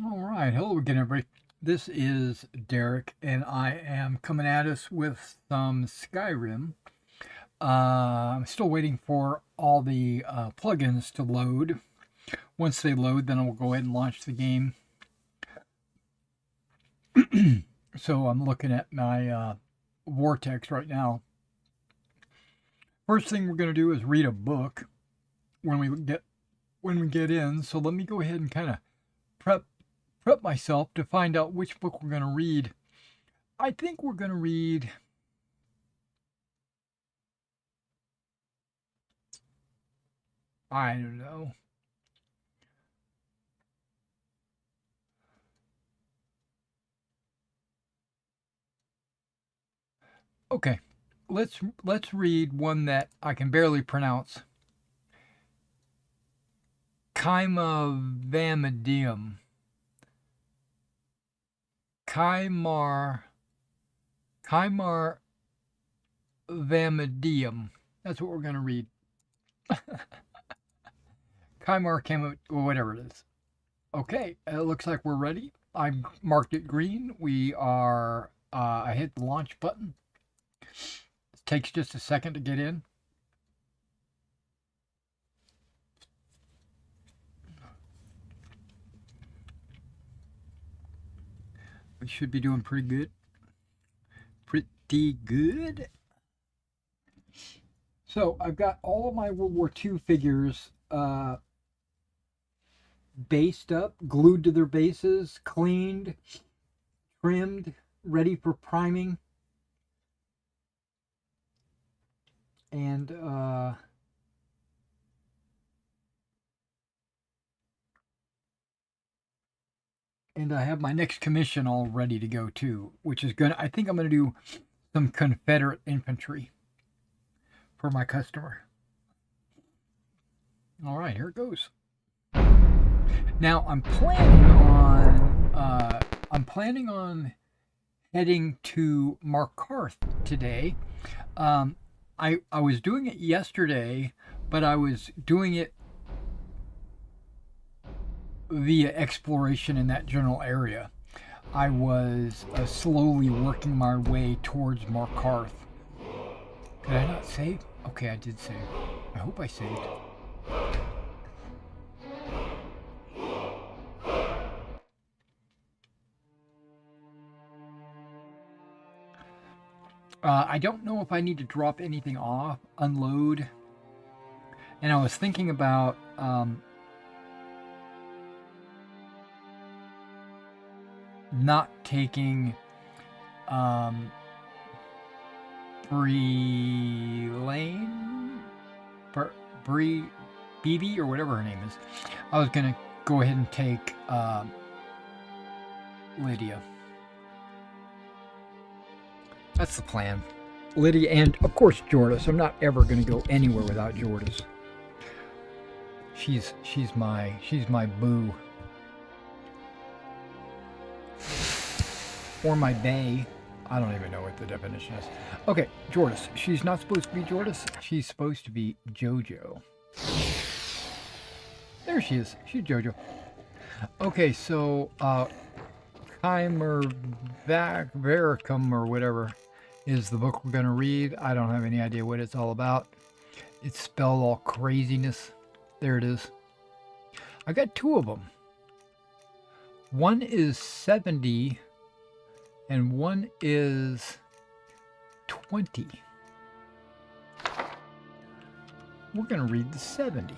All right, hello again, everybody. This is Derek, and I am coming at us with some Skyrim. I'm still waiting for all the plugins to load. Once they load, then I'll go ahead and launch the game. So I'm looking at my Vortex right now. First thing we're going to do is read a book when we get in. So let me go ahead and kind of prep myself to find out which book we're going to read. I think we're going to read I don't know. Okay. Let's read one that I can barely pronounce. Chimavamadium. Chimar Vamadium. That's what we're going to read. Chimar, whatever it is. Okay, it looks like we're ready. I marked it green. We are, I hit the launch button. It takes just a second to get in. We should be doing pretty good. Pretty good. So I've got all of my World War II figures based up, glued to their bases, cleaned, trimmed, ready for priming. And I have my next commission all ready to go too, which is I think I'm gonna do some Confederate infantry for my customer. All right, here it goes. Now I'm planning on heading to Markarth today. I was doing it yesterday, but I was doing it via exploration in that general area. I was slowly working my way towards Markarth. Did I not save? Okay, I did save. I hope I saved. I don't know if I need to drop anything off, unload. And I was thinking about not taking Bree Lane, Bree BB or whatever her name is. I was gonna go ahead and take Lydia. That's the plan. Lydia and of course Jordis. I'm not ever gonna go anywhere without Jordis. She's my boo. Or my bae. I don't even know what the definition is. Okay, Jordis. She's not supposed to be Jordis. She's supposed to be JoJo. There she is. She's JoJo. Okay, so Chimer Vericum or whatever is the book we're going to read. I don't have any idea what it's all about. It's spelled all craziness. There it is. I got two of them. One is 70 and one is 20. We're going to read the 70.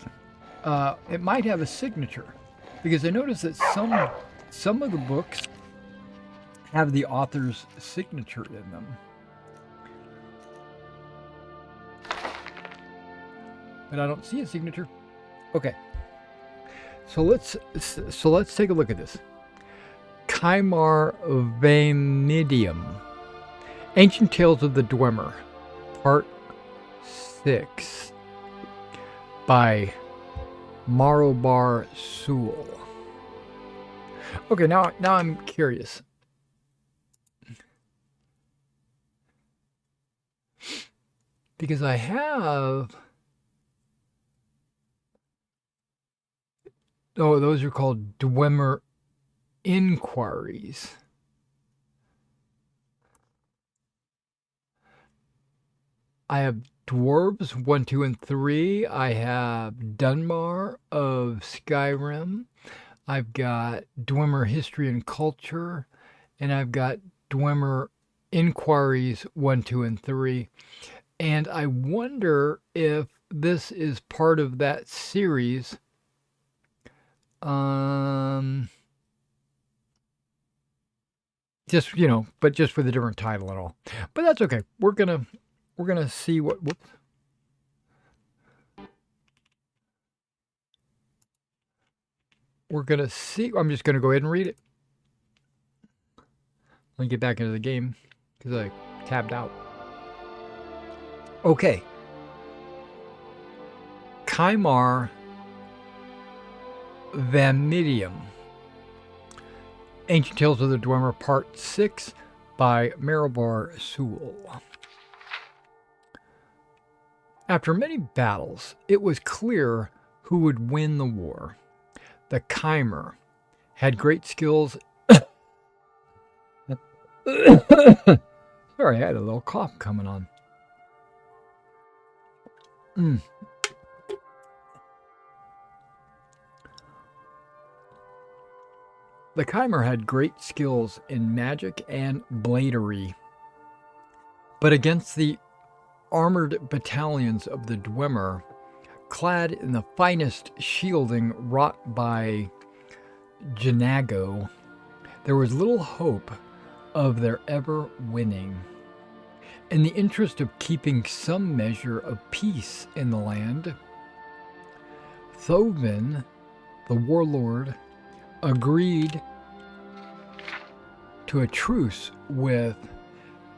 It might have a signature because I noticed that some of the books have the author's signature in them. But I don't see a signature. Okay. So let's take a look at this. Chimar Vanidium. Ancient Tales of the Dwemer. Part 6. By Marobar Sewell. Okay, now I'm curious. Because I have... Oh, those are called Dwemer inquiries. I have dwarves 1, 2, and 3. I have Dunmar of Skyrim. I've got Dwemer History and Culture, and I've got Dwemer Inquiries 1, 2, and 3. And I wonder if this is part of that series. Just, but just with a different title and all. But that's okay. We're gonna see what. Whoops. We're gonna see. I'm just gonna go ahead and read it. Let me get back into the game because I tabbed out. Okay. Chimar Vamidium. Ancient Tales of the Dwemer, Part 6 by Maribor Sewell. After many battles, it was clear who would win the war. The Chimar had great skills. Sorry, I had a little cough coming on. The Chimar had great skills in magic and bladery, but against the armored battalions of the Dwemer, clad in the finest shielding wrought by Janago, there was little hope of their ever winning. In the interest of keeping some measure of peace in the land, Thovin, the warlord, agreed to a truce with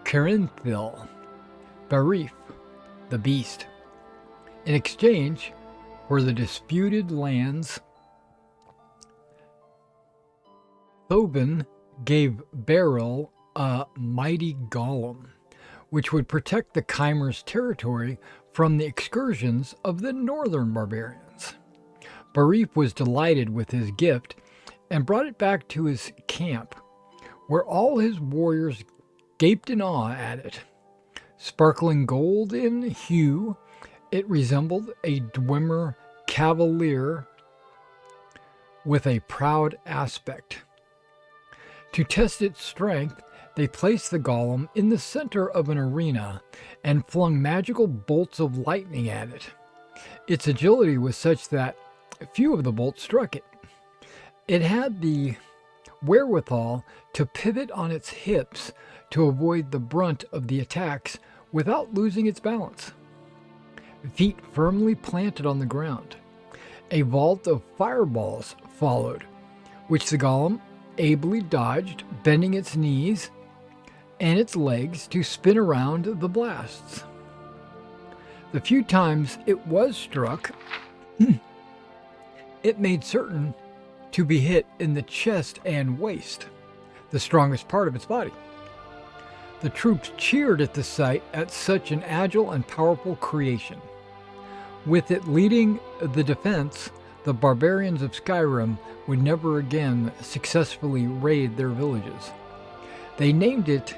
Carinthil, Barif, the beast. In exchange for the disputed lands, Thovin gave Beryl a mighty golem, which would protect the Chimar's territory from the excursions of the northern barbarians. Barif was delighted with his gift and brought it back to his camp, where all his warriors gaped in awe at it. Sparkling gold in hue, it resembled a Dwemer cavalier with a proud aspect. To test its strength, they placed the golem in the center of an arena and flung magical bolts of lightning at it. Its agility was such that few of the bolts struck it. It had the wherewithal to pivot on its hips to avoid the brunt of the attacks without losing its balance. Feet firmly planted on the ground. A vault of fireballs followed, which the golem ably dodged, bending its knees and its legs to spin around the blasts. The few times it was struck, it made certain to be hit in the chest and waist, the strongest part of its body. The troops cheered at the sight at such an agile and powerful creation. With it leading the defense, the barbarians of Skyrim would never again successfully raid their villages. They named it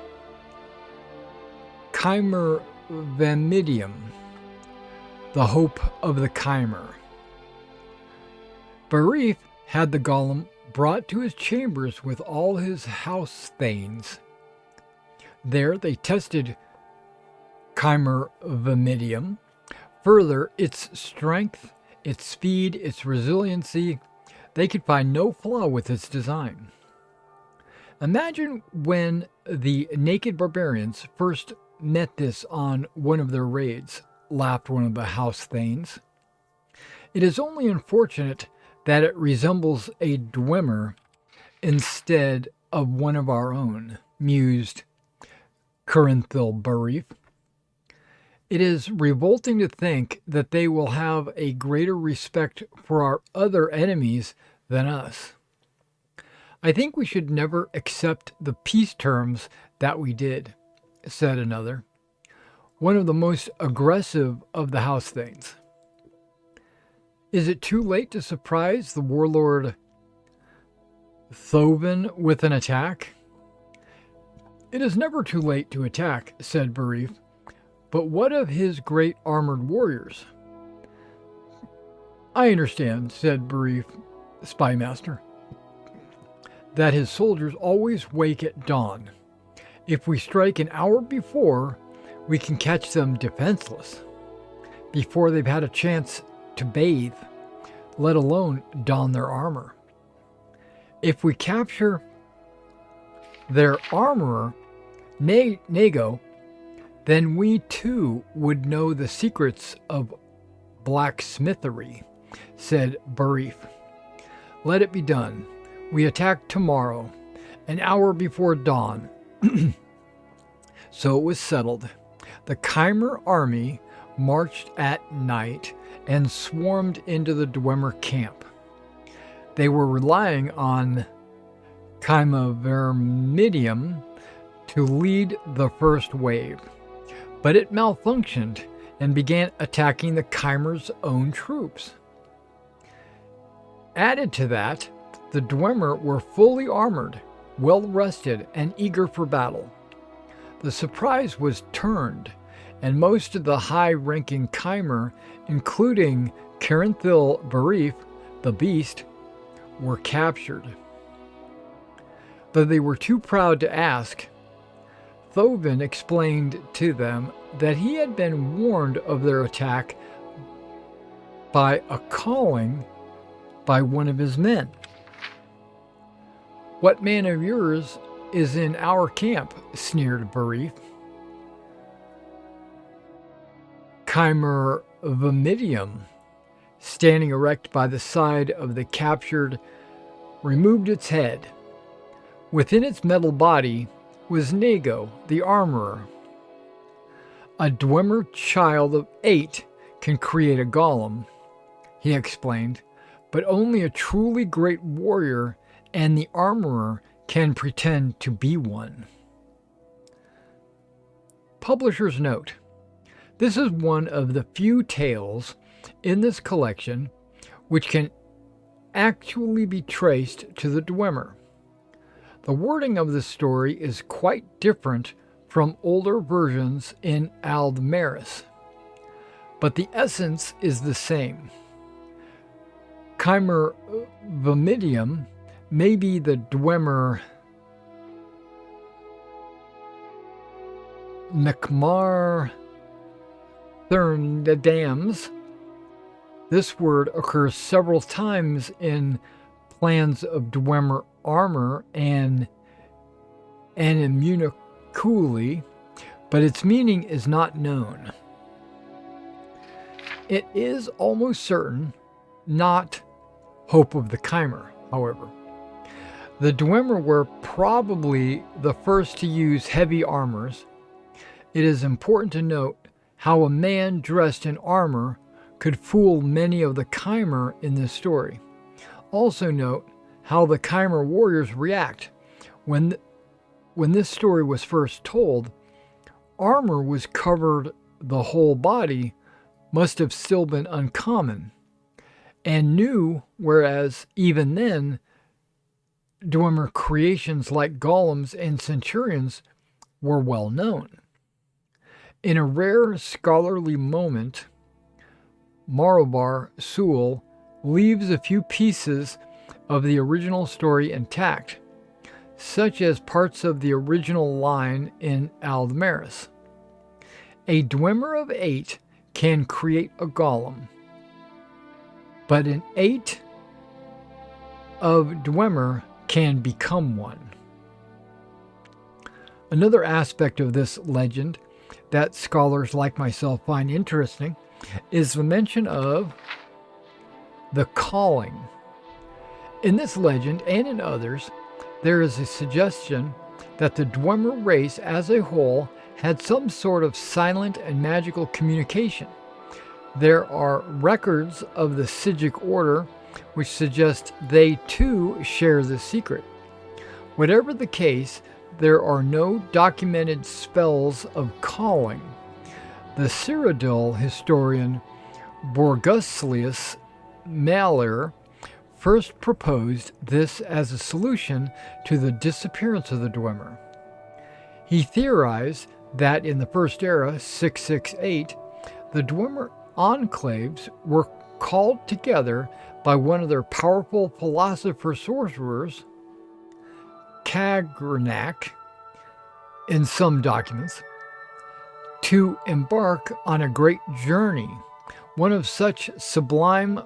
Chimar Vamidium, the hope of the Chimar. Barif had the golem brought to his chambers with all his house thanes. There they tested Chimar Vamidium. Further, its strength, its speed, its resiliency, they could find no flaw with its design. Imagine when the naked barbarians first met this on one of their raids, laughed one of the house thanes. It is only unfortunate that it resembles a Dwemer instead of one of our own, mused Carinthil Barif. It is revolting to think that they will have a greater respect for our other enemies than us. I think we should never accept the peace terms that we did, said another, one of the most aggressive of the house thanes. Is it too late to surprise the warlord Thoven with an attack? It is never too late to attack, said Barif. But what of his great armored warriors? I understand, said Barif, spymaster, that his soldiers always wake at dawn. If we strike an hour before, we can catch them defenseless, before they've had a chance to bathe, let alone don their armor. If we capture their armorer, Nago, then we too would know the secrets of blacksmithery, said Barif. Let it be done. We attack tomorrow, an hour before dawn. So it was settled. The Chimer army marched at night and swarmed into the Dwemer camp. They were relying on Chimavermidium to lead the first wave, but it malfunctioned and began attacking the Chimer's own troops. Added to that, the Dwemer were fully armored, well-rested, and eager for battle. The surprise was turned, and most of the high-ranking Chimer, including Caranthil Barif, the Beast, were captured. Though they were too proud to ask, Thoven explained to them that he had been warned of their attack by a calling by one of his men. What man of yours is in our camp? Sneered Barif. Chimer Vimidium, standing erect by the side of the captured, removed its head. Within its metal body was Nago, the armorer. A Dwemer child of 8 can create a golem, he explained, but only a truly great warrior and the armorer can pretend to be one. Publisher's note. This is one of the few tales in this collection which can actually be traced to the Dwemer. The wording of this story is quite different from older versions in Aldmeris, but the essence is the same. Chimer Vimidium may be the Dwemer Nakmar Thurndadams. This word occurs several times in plans of Dwemer armor and Immuniculi, but its meaning is not known. It is almost certain not Hope of the Chimer, however. The Dwemer were probably the first to use heavy armors. It is important to note how a man dressed in armor could fool many of the Chimer in this story. Also note how the Chimer warriors react. When this story was first told, armor was covered the whole body, must have still been uncommon, and new, whereas even then, Dwemer creations like golems and centurions were well known. In a rare scholarly moment, Marobar Sewell leaves a few pieces of the original story intact, such as parts of the original line in Aldmeris. A Dwemer of 8 can create a golem, but an 8 of Dwemer can become one. Another aspect of this legend that scholars like myself find interesting is the mention of the calling. In this legend and in others, there is a suggestion that the Dwemer race as a whole had some sort of silent and magical communication. There are records of the Sigic order which suggest they too share this secret. Whatever the case, there are no documented spells of calling. The Cyrodiil historian Borguslius Maler first proposed this as a solution to the disappearance of the Dwemer. He theorized that in the First Era, 668, the Dwemer enclaves were called together by one of their powerful philosopher-sorcerers, Kagrenak, in some documents, to embark on a great journey, one of such sublime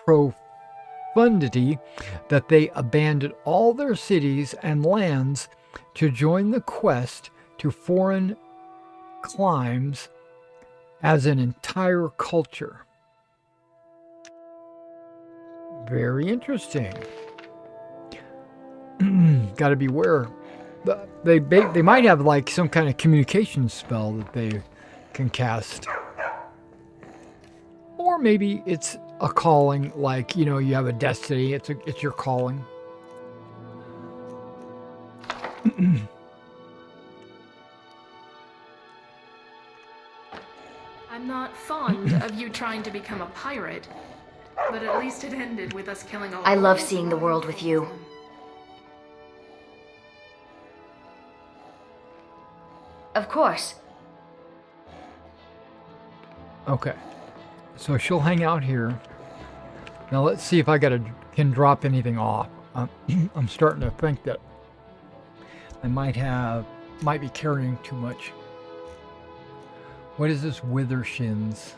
profundity that they abandoned all their cities and lands to join the quest to foreign climes as an entire culture. Very interesting. Got to beware. They might have like some kind of communication spell that they can cast. Or maybe it's a calling, like, you know, you have a destiny, it's your calling. I'm not fond of you trying to become a pirate, but at least it ended with us killing all. I love seeing the world with you. Of course. Okay. So she'll hang out here. Now let's see if I can drop anything off. I'm starting to think that I might be carrying too much. What is this wither shins?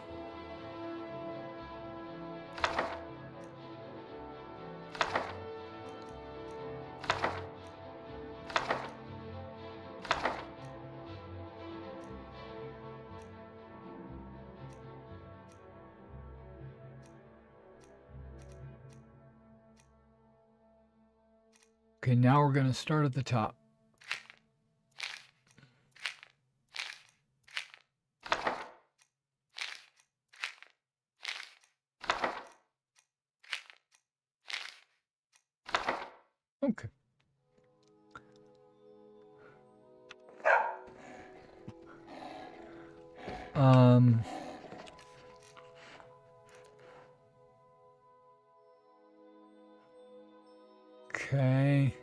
Okay, now we're going to start at the top. Okay. Okay.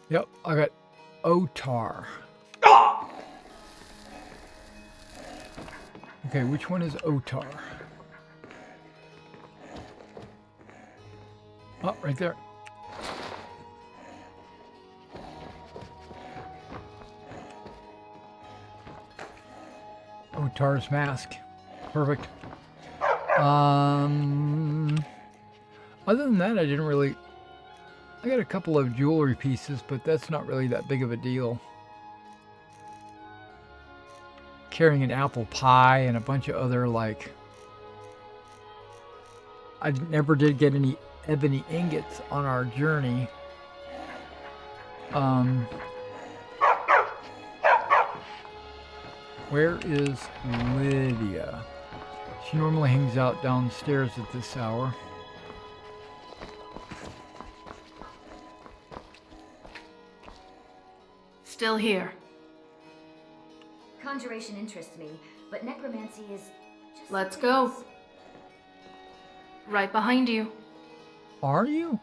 Yep, I got Otar. Okay, which one is Otar? Oh, right there. Otar's mask. Perfect. Other than that, I didn't really... I got a couple of jewelry pieces, but that's not really that big of a deal. Carrying an apple pie and a bunch of other, like... I never did get any ebony ingots on our journey. Where is Lydia? She normally hangs out downstairs at this hour. Still here. Conjuration interests me, but necromancy is just... Let's go. Right behind you. Are you?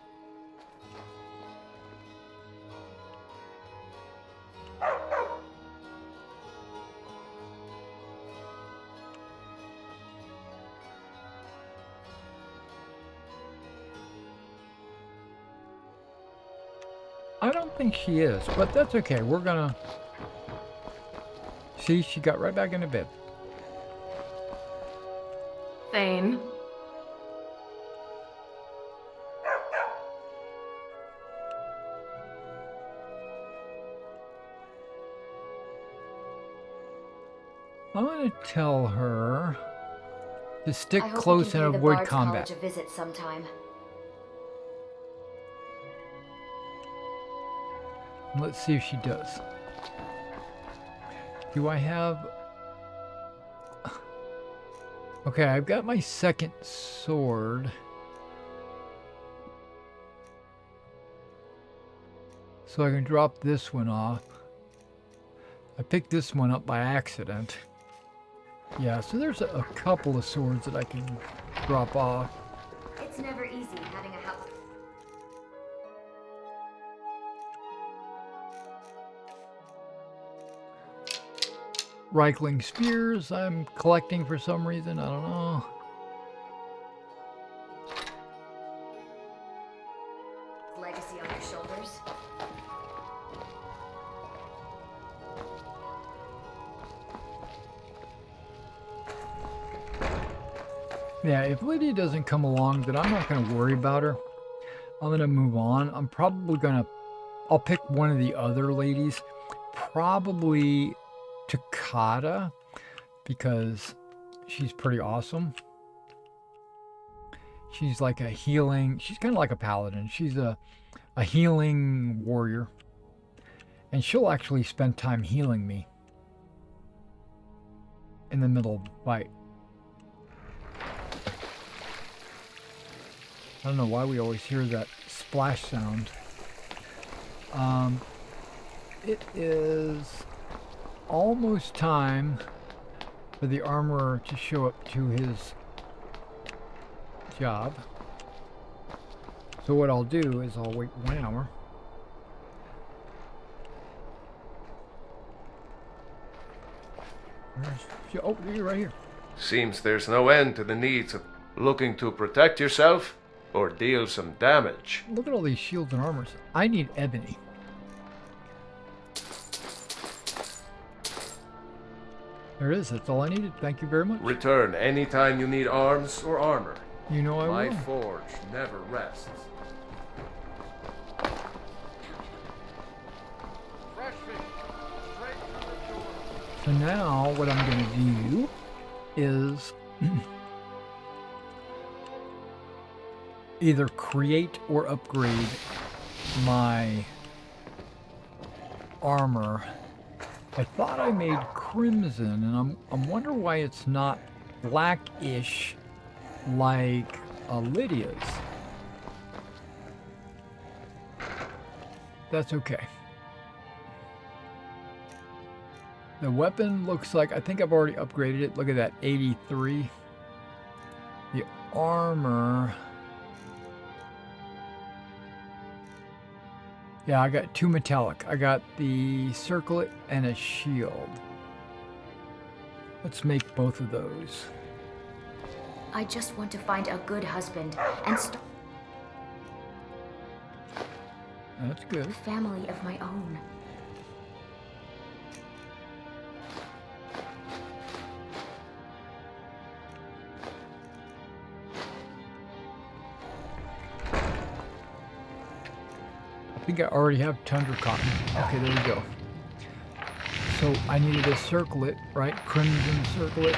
I don't think she is, but that's okay. We're gonna... See, she got right back into bed. Thane. I'm gonna tell her to stick I hope close we and can pay the avoid Bard's combat. College a visit sometime. Let's see if she does. Do I have... Okay, I've got my second sword. So I can drop this one off. I picked this one up by accident. Yeah, so there's a couple of swords that I can drop off. It's never easy having a house. Reichling spears I'm collecting for some reason. I don't know. Legacy on your shoulders. Yeah, if Lydia doesn't come along, then I'm not going to worry about her. I'm going to move on. I'm probably going to... I'll pick one of the other ladies. Probably Takata, because she's pretty awesome. She's like a healing... She's kind of like a paladin. She's a healing warrior. And she'll actually spend time healing me in the middle of the fight. I don't know why we always hear that splash sound. It is almost time for the armorer to show up to his job. So what I'll do is I'll wait 1 hour. Oh, you're right here. Seems there's no end to the needs of looking to protect yourself or deal some damage. Look at all these shields and armors. I need ebony. There it is. That's all I needed. Thank you very much. Return anytime you need arms or armor. You know I My will. forge never rests. So now what I'm going to do is either create or upgrade my armor. I thought I made crimson, and I'm wondering why it's not blackish like Lydia's. That's okay. The weapon looks like, I think I've already upgraded it. Look at that, 83. The armor. Yeah, I got 2 metallic. I got the circlet and a shield. Let's make both of those. I just want to find a good husband and start That's good. a family of my own. I think I already have tundra cotton. Okay, there we go. So I needed a circlet, right? Crimson circlet.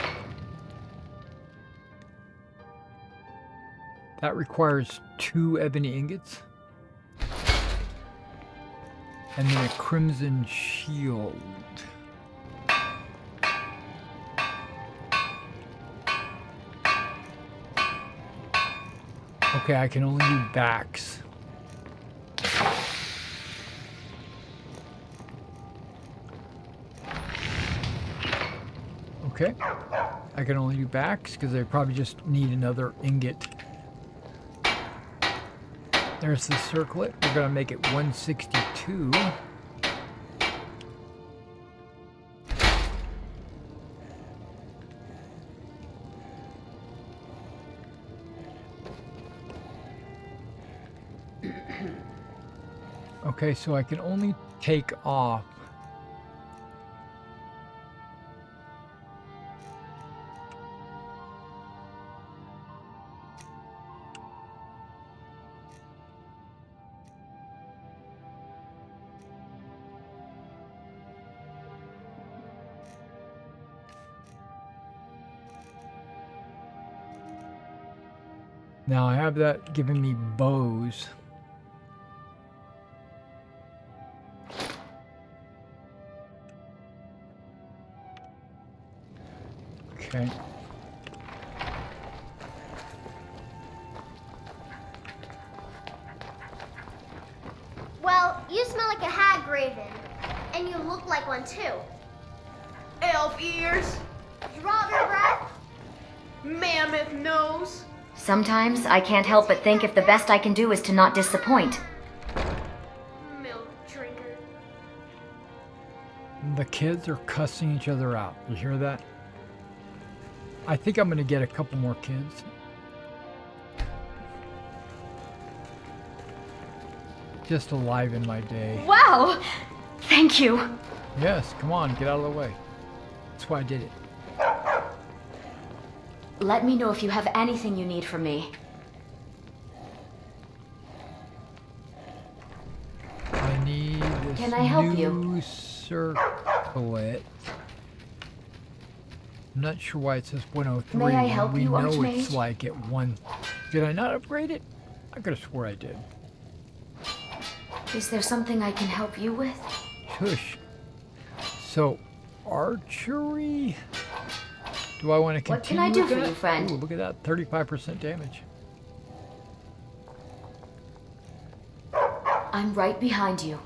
That requires 2 ebony ingots. And then a crimson shield. Okay, I can only do backs. Okay, I can only do backs because I probably just need another ingot. There's the circlet. We're going to make it 162. Okay, so I can only take off now. I have that giving me bows. Okay. Well, you smell like a hag raven. And you look like one too. Elf ears, Drop your breath. mammoth nose. Sometimes I can't help but think if the best I can do is to not disappoint. Milk drinker. The kids are cussing each other out. You hear that? I think I'm gonna get a couple more kids. Just to liven my day. Wow! Thank you. Yes, come on, get out of the way. That's why I did it. Let me know if you have anything you need from me. I need this Can I help you? new circlet. I'm not sure why it says 103. May I help we you, know Archmage? it's like at 1. Did I not upgrade it? I could have swore I did. Is there something I can help you with? Shush. So, archery? Do I want to What can continue I do with for that? you, friend? Ooh, look at that, 35% damage. I'm right behind you.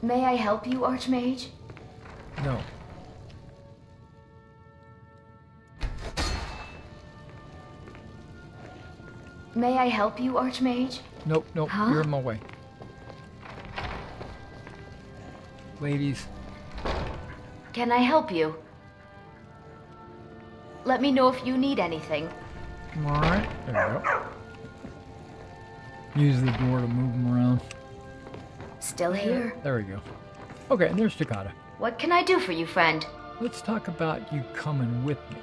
May I help you, Archmage? No. May I help you, Archmage? Nope, Huh? you're in my way. Ladies, Can I help you? Let me know if you need anything. alright, there we go. Use the door to move them around. Still here. There we go. Okay, and there's Takata. What can I do for you, friend? Let's talk about you coming with me.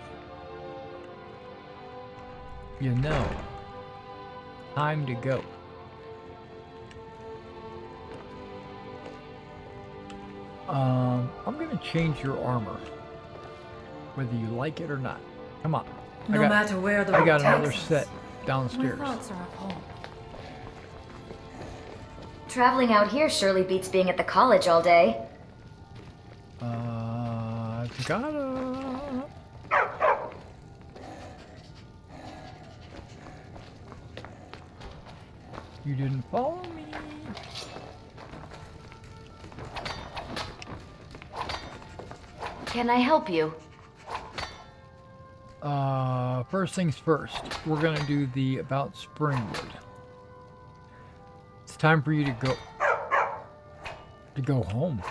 You know, time to go. I'm gonna change your armor, whether you like it or not. Come on. No matter where the I got road another takes us. set My downstairs. thoughts are of home. Traveling out here surely beats being at the college all day. Takata. You didn't follow me. Can I help you? First things first, we're gonna do the about Springwood. It's time for you to go home.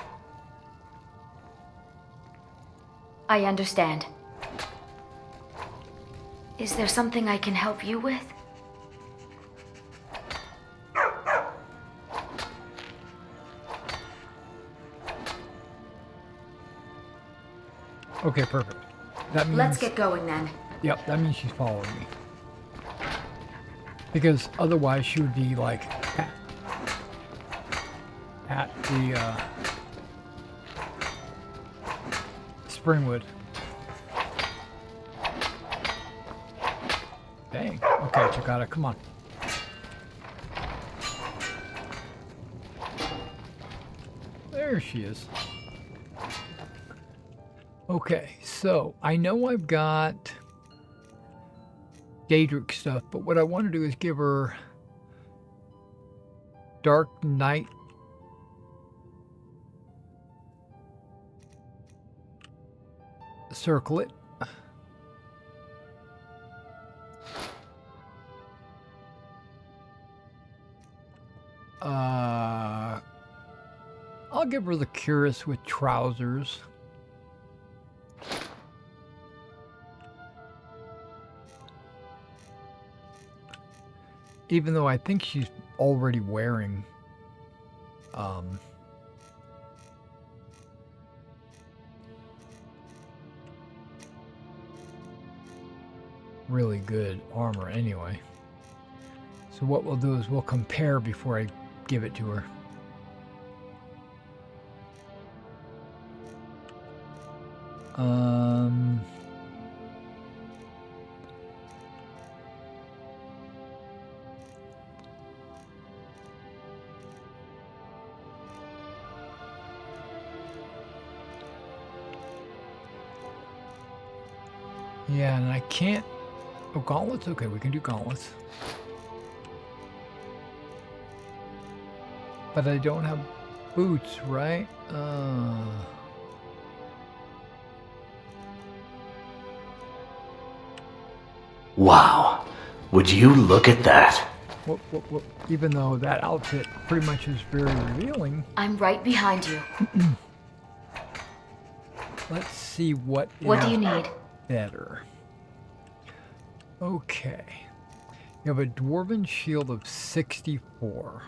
I understand. Is there something I can help you with? Okay, perfect. That means Let's get going then. Yep, that means she's following me. Because otherwise she would be like at the Springwood. Dang. Okay, Takata, come on. There she is. Okay, so I know I've got Daedric stuff, but what I want to do is give her Dark Knight Circlet. I'll give her the Cuirass with trousers. Even though I think she's already wearing really good armor anyway. So what we'll do is we'll compare before I give it to her. Yeah, and I can't Oh, gauntlets? Okay, we can do gauntlets. But I don't have boots, right? Wow. Would you look at that? Whoop. Even though that outfit pretty much is very revealing. I'm right behind you. Let's see what What do you need? better. Okay. You have a dwarven shield of 64.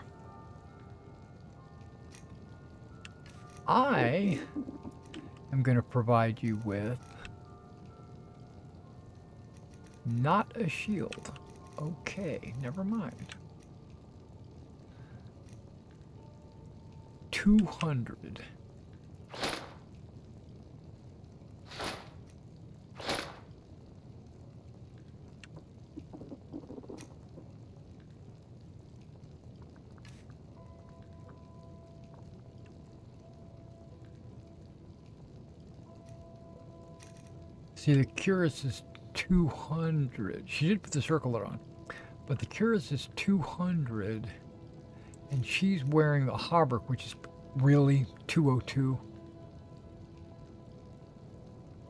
I am going to provide you with not a shield. Okay, never mind. 200. See, the Cuirass is 200. She did put the circlet on, but the Cuirass is 200, and she's wearing the hauberk, which is really 202.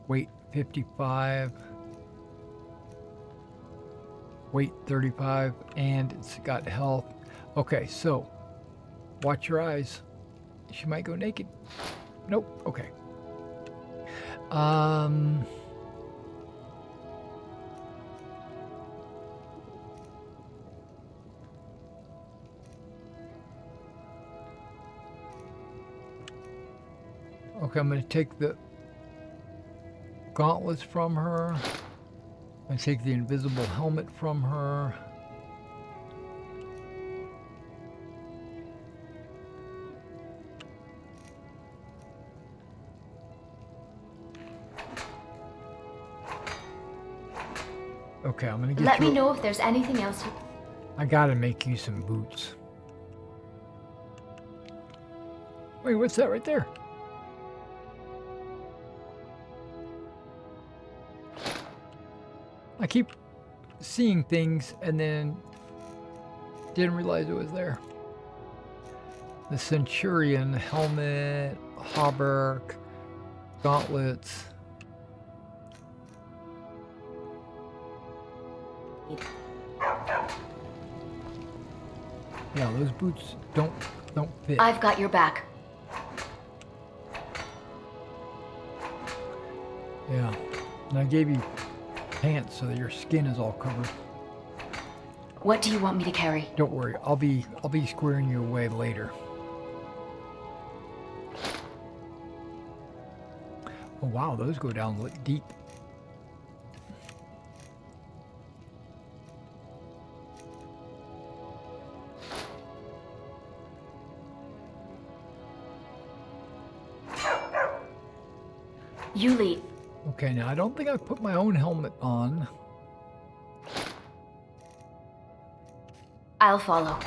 Weight 55. Weight 35, and it's got health. Okay, so watch your eyes. She might go naked. Nope. Okay. Okay, I'm going to take the gauntlets from her. I'm going to take the invisible helmet from her. Okay, I'm going to get Let me know if there's anything else you... I got to make you some boots. Wait, what's that right there? I keep seeing things and then didn't realize it was there. The Centurion helmet, hauberk, gauntlets. Yeah, those boots don't fit. I've got your back. Yeah, and I gave you pants so that your skin is all covered. What do you want me to carry? Don't worry, I'll be squaring you away later. Oh wow, those go down deep. You lead. Okay, now I don't think I put my own helmet on. I'll follow.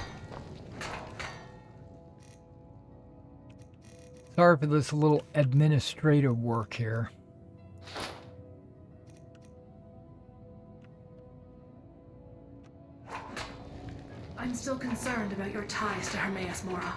Sorry for this little administrative work here. I'm still concerned about your ties to Hermaeus Mora.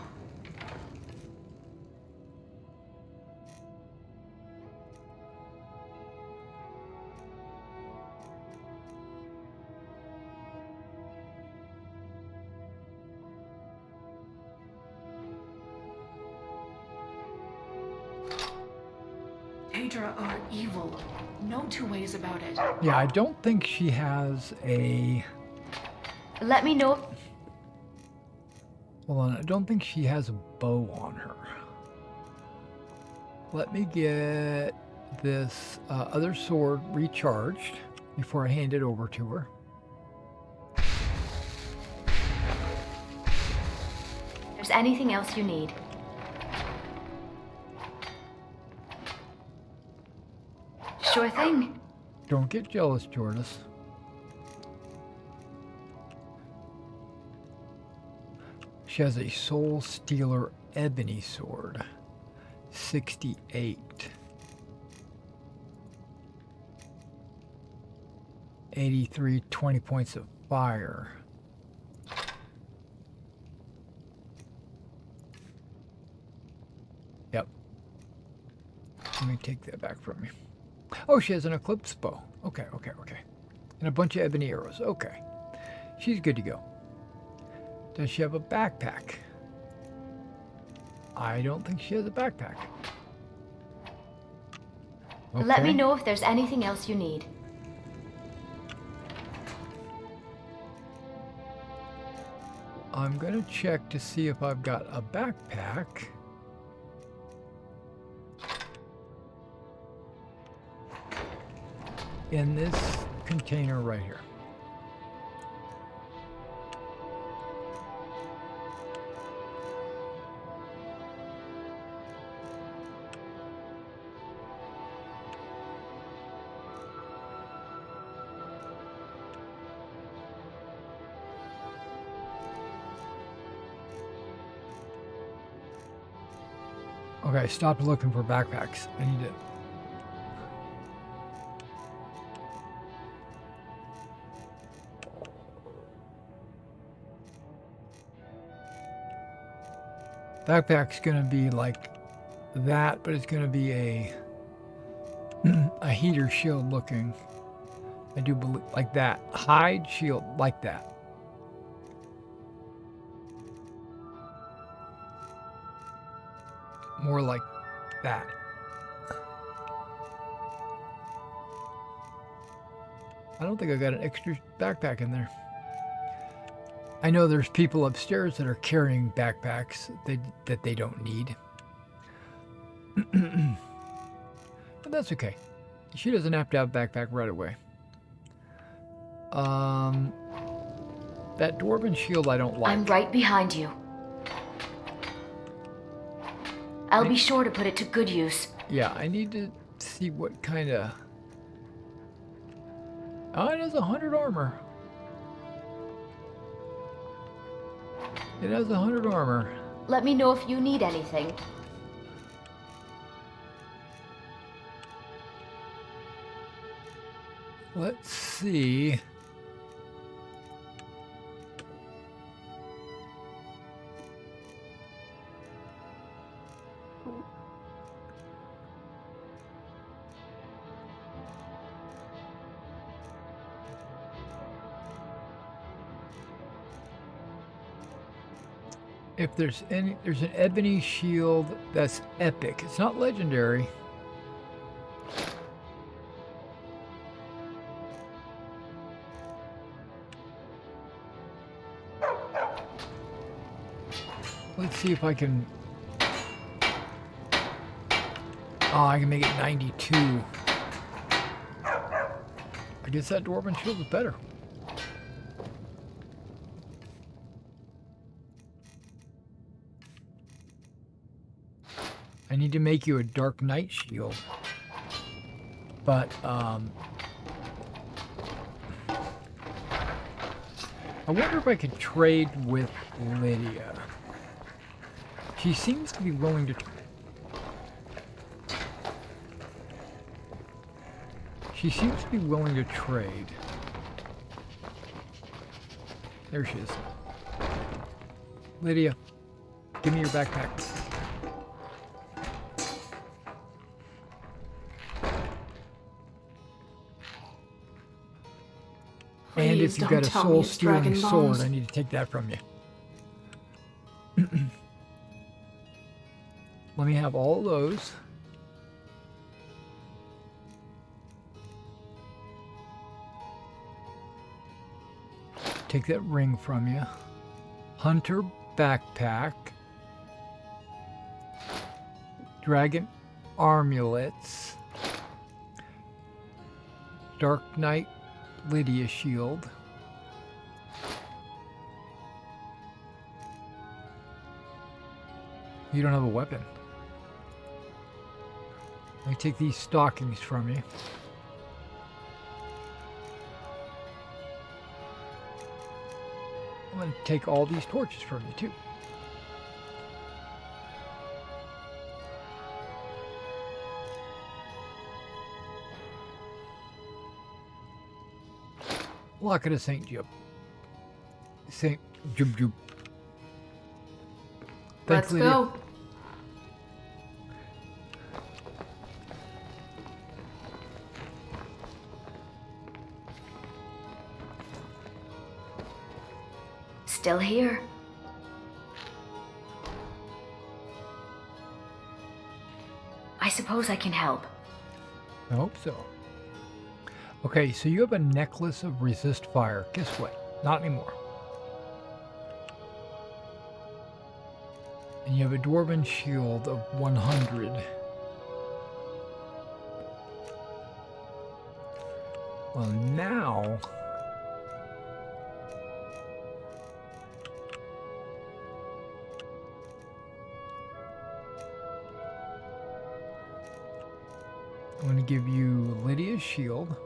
Daedra are evil. No two ways about it. Yeah, I don't think she has a... Let me know. Hold on, I don't think she has a bow on her. Let me get this other sword recharged before I hand it over to her. If there's anything else you need. Sure thing. Don't get jealous, Jordis. She has a Soul Stealer Ebony Sword. 68. 83, 20 points of fire. Yep. Let me take that back from you. Oh, she has an eclipse bow. Okay. And a bunch of ebony arrows. Okay. She's good to go. Does she have a backpack? I don't think she has a backpack. Okay. Let me know if there's anything else you need. I'm gonna check to see if I've got a backpack. In this container right here. Okay, I stopped looking for backpacks. I need to... Backpack's gonna be like that, but it's gonna be a heater shield looking. I do believe like that. Hide shield like that. More like that. I don't think I got an extra backpack in there. I know there's people upstairs that are carrying backpacks that they don't need. But that's okay. She doesn't have to have a backpack right away. That dwarven shield I don't like. I'm right behind you. I'll be sure to put it to good use. Yeah, I need to see what kind of... Oh, it has 100 armor. It has 100 armor. Let me know if you need anything. Let's see. If there's an ebony shield that's epic. It's not legendary. Let's see if I can... Oh, I can make it 92. I guess that dwarven shield is better. I need to make you a Dark Knight shield. But, I wonder if I could trade with Lydia. She seems to be willing to... She seems to be willing to trade. There she is. Lydia, give me your backpack. And if you've got a soul-stealing sword, I need to take that from you. Let me have all those. Take that ring from you. Hunter backpack. Dragon armulets. Dark Knight Lydia shield. You don't have a weapon. Let me take these stockings from you. I'm going to take all these torches from you too. Locket of St. Jub. St. Jub. Let's go. Still here. I suppose I can help. I hope so. Okay, so you have a necklace of resist fire. Guess what? Not anymore. And you have a dwarven shield of 100. Well, now... I'm going to give you Lydia's shield.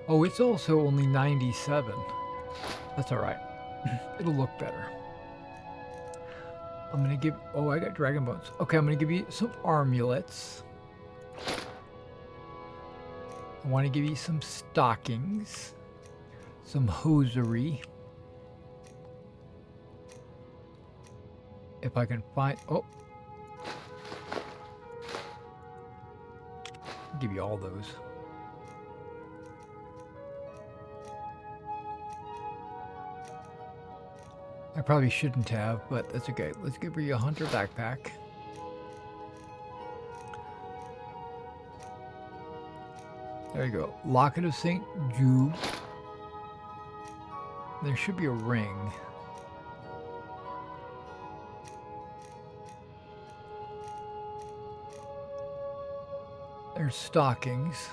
Oh, it's also only 97. That's all right. It'll look better. I'm going to give... Oh, I got dragon bones. Okay, I'm going to give you some amulets. I want to give you some stockings. Some hosiery. If I can find... Oh. I'll give you all those. I probably shouldn't have, but that's okay. Let's give you a hunter backpack. There you go. Locket of St. Jude. There should be a ring. There's stockings.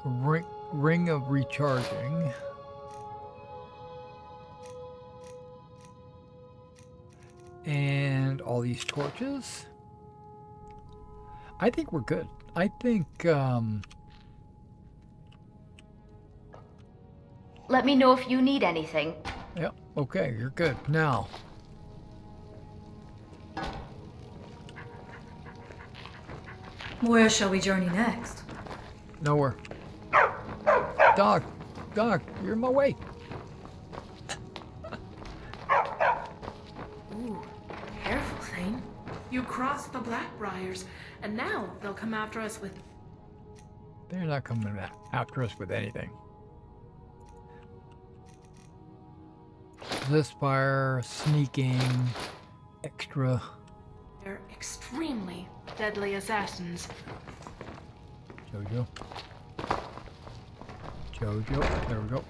A ring of recharging. And all these torches. I think we're good. I think, Let me know if you need anything. yeah, okay, you're good. Now, Where shall we journey next? nowhere. Dog, you're in my way. Ooh, careful, Thane. You crossed the Blackbriars, and now they'll come after us with... They're not coming after us with anything. This fire, sneaking, extra. They're extremely deadly assassins. Jojo, there we go.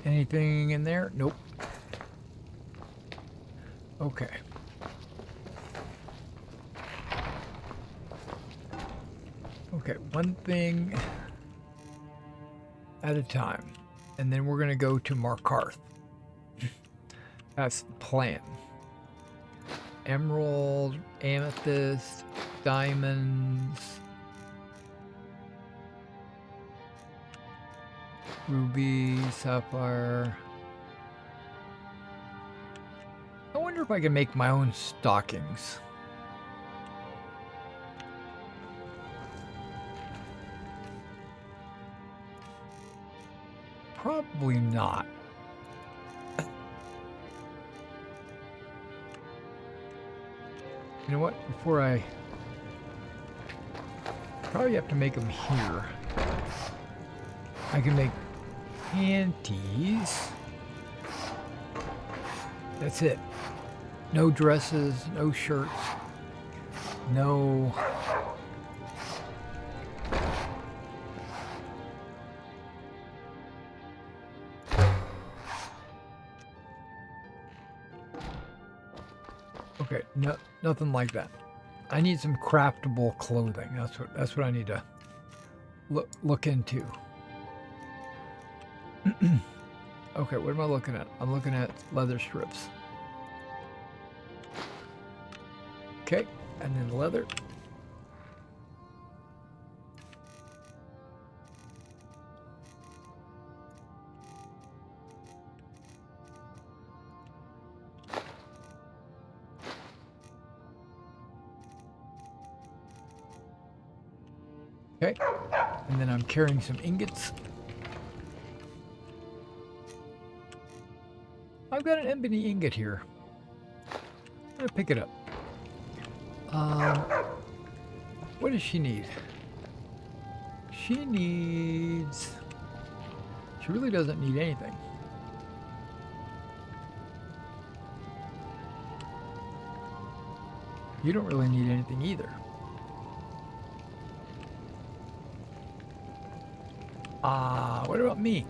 Anything in there? Nope. Okay. Okay, one thing at a time. And then we're going to go to Markarth. That's the plan. Emerald, amethyst, diamonds, ruby, sapphire. I wonder if I can make my own stockings. Probably not. You know what? Before I... Probably have to make them here. I can make panties. That's it. No dresses, no shirts, no... Okay, no, nothing like that. I need some craftable clothing. That's what I need to look into. Okay, what am I looking at? I'm looking at leather strips. Okay, and then leather. Okay. And then I'm carrying some ingots. I've got an ebony ingot here. I'm gonna pick it up. What does she need? She needs... She really doesn't need anything. You don't really need anything either. What about me?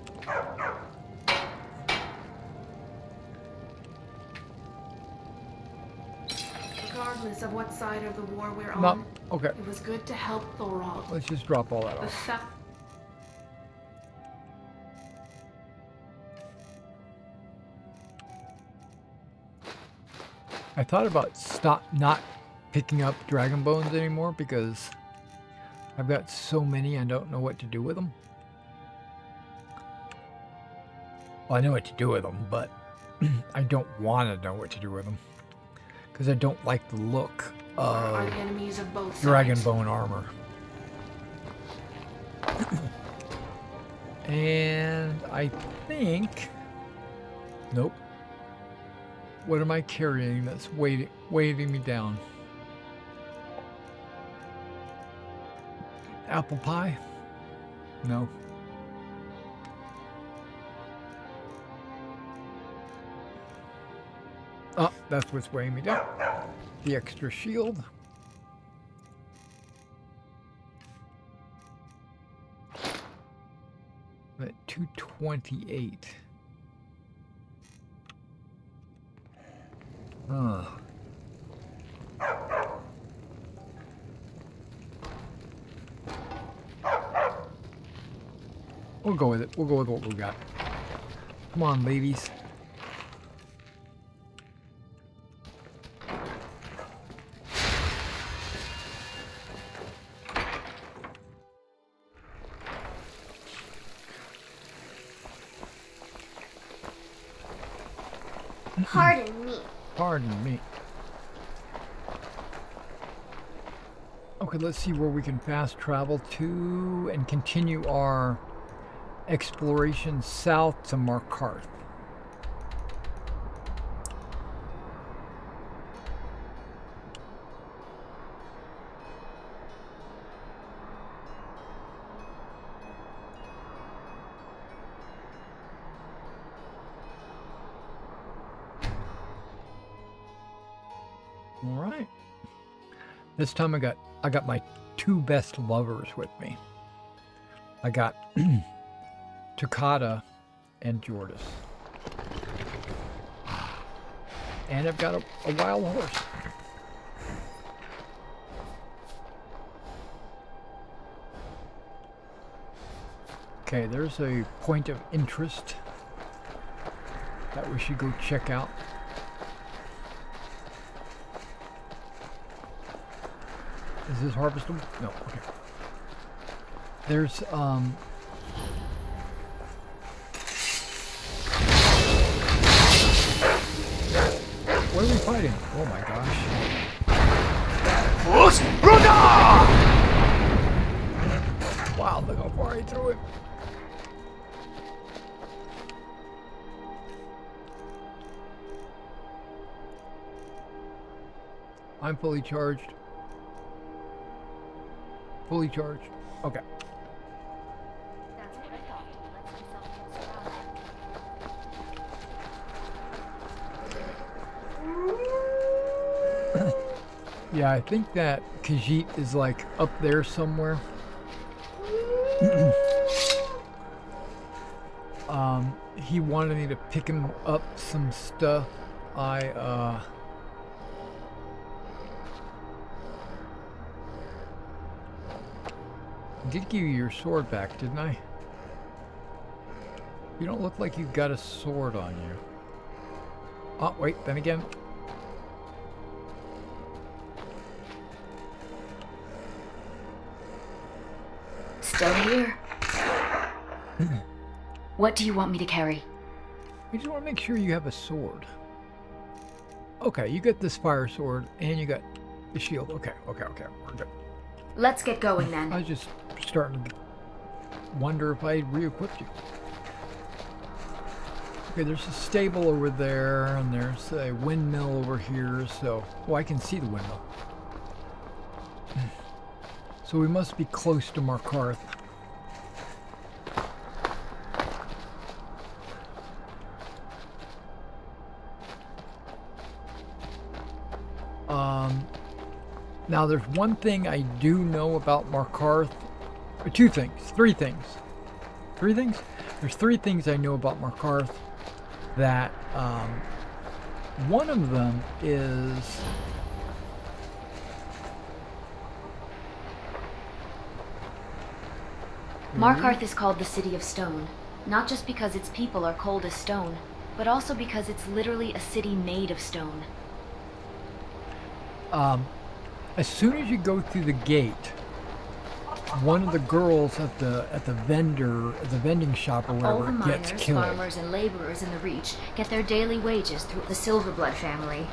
Regardless of what side of the war we're No. on, Okay. it was good to help Thorald. Let's just drop all that The off. fact I thought about not picking up dragon bones anymore because I've got so many I don't know what to do with them. Well, I know what to do with them, but I don't want to know what to do with them because I don't like the look are of the enemies of both dragon sides. bone armor. And I think... Nope. What am I carrying that's weighting me down? Apple pie? No. Oh, that's what's weighing me down. The extra shield. I'm at 228. Huh. We'll go with it. We'll go with what we got. Come on, ladies. Pardon me. Pardon me. Okay, let's see where we can fast travel to and continue our exploration south to Markarth. All right. This time I got my two best lovers with me. I got Toccata and Jordis. And I've got a wild horse. Okay, there's a point of interest that we should go check out. Is this harvestable? No, okay. There's, what are we fighting? Oh my gosh. Wow, look how far he threw it. I'm fully charged. Fully charged. Okay. That's what I thought. Let's do something else around. Yeah, I think that Khajiit is like up there somewhere. He wanted me to pick him up some stuff. I did give you your sword back, didn't I? You don't look like you've got a sword on you. Oh, wait, then again. Still here? What do you want me to carry? I just want to make sure you have a sword. Okay, you got this fire sword and you got the shield. Okay, we're good. Let's get going then. I was just starting to wonder if I re-equipped you. Okay, there's a stable over there, and there's a windmill over here, so... Oh, I can see the windmill. So we must be close to Markarth. Now there's one thing I do know about Markarth. Two things. Three things. Three things? There's three things I know about Markarth that one of them is Markarth is called the City of Stone, not just because its people are cold as stone, but also because it's literally a city made of stone. as soon as you go through the gate, one of the girls at the vending shop or All whatever the gets miners, killed. farmers, and laborers in the Reach get their daily wages through the Silverblood family.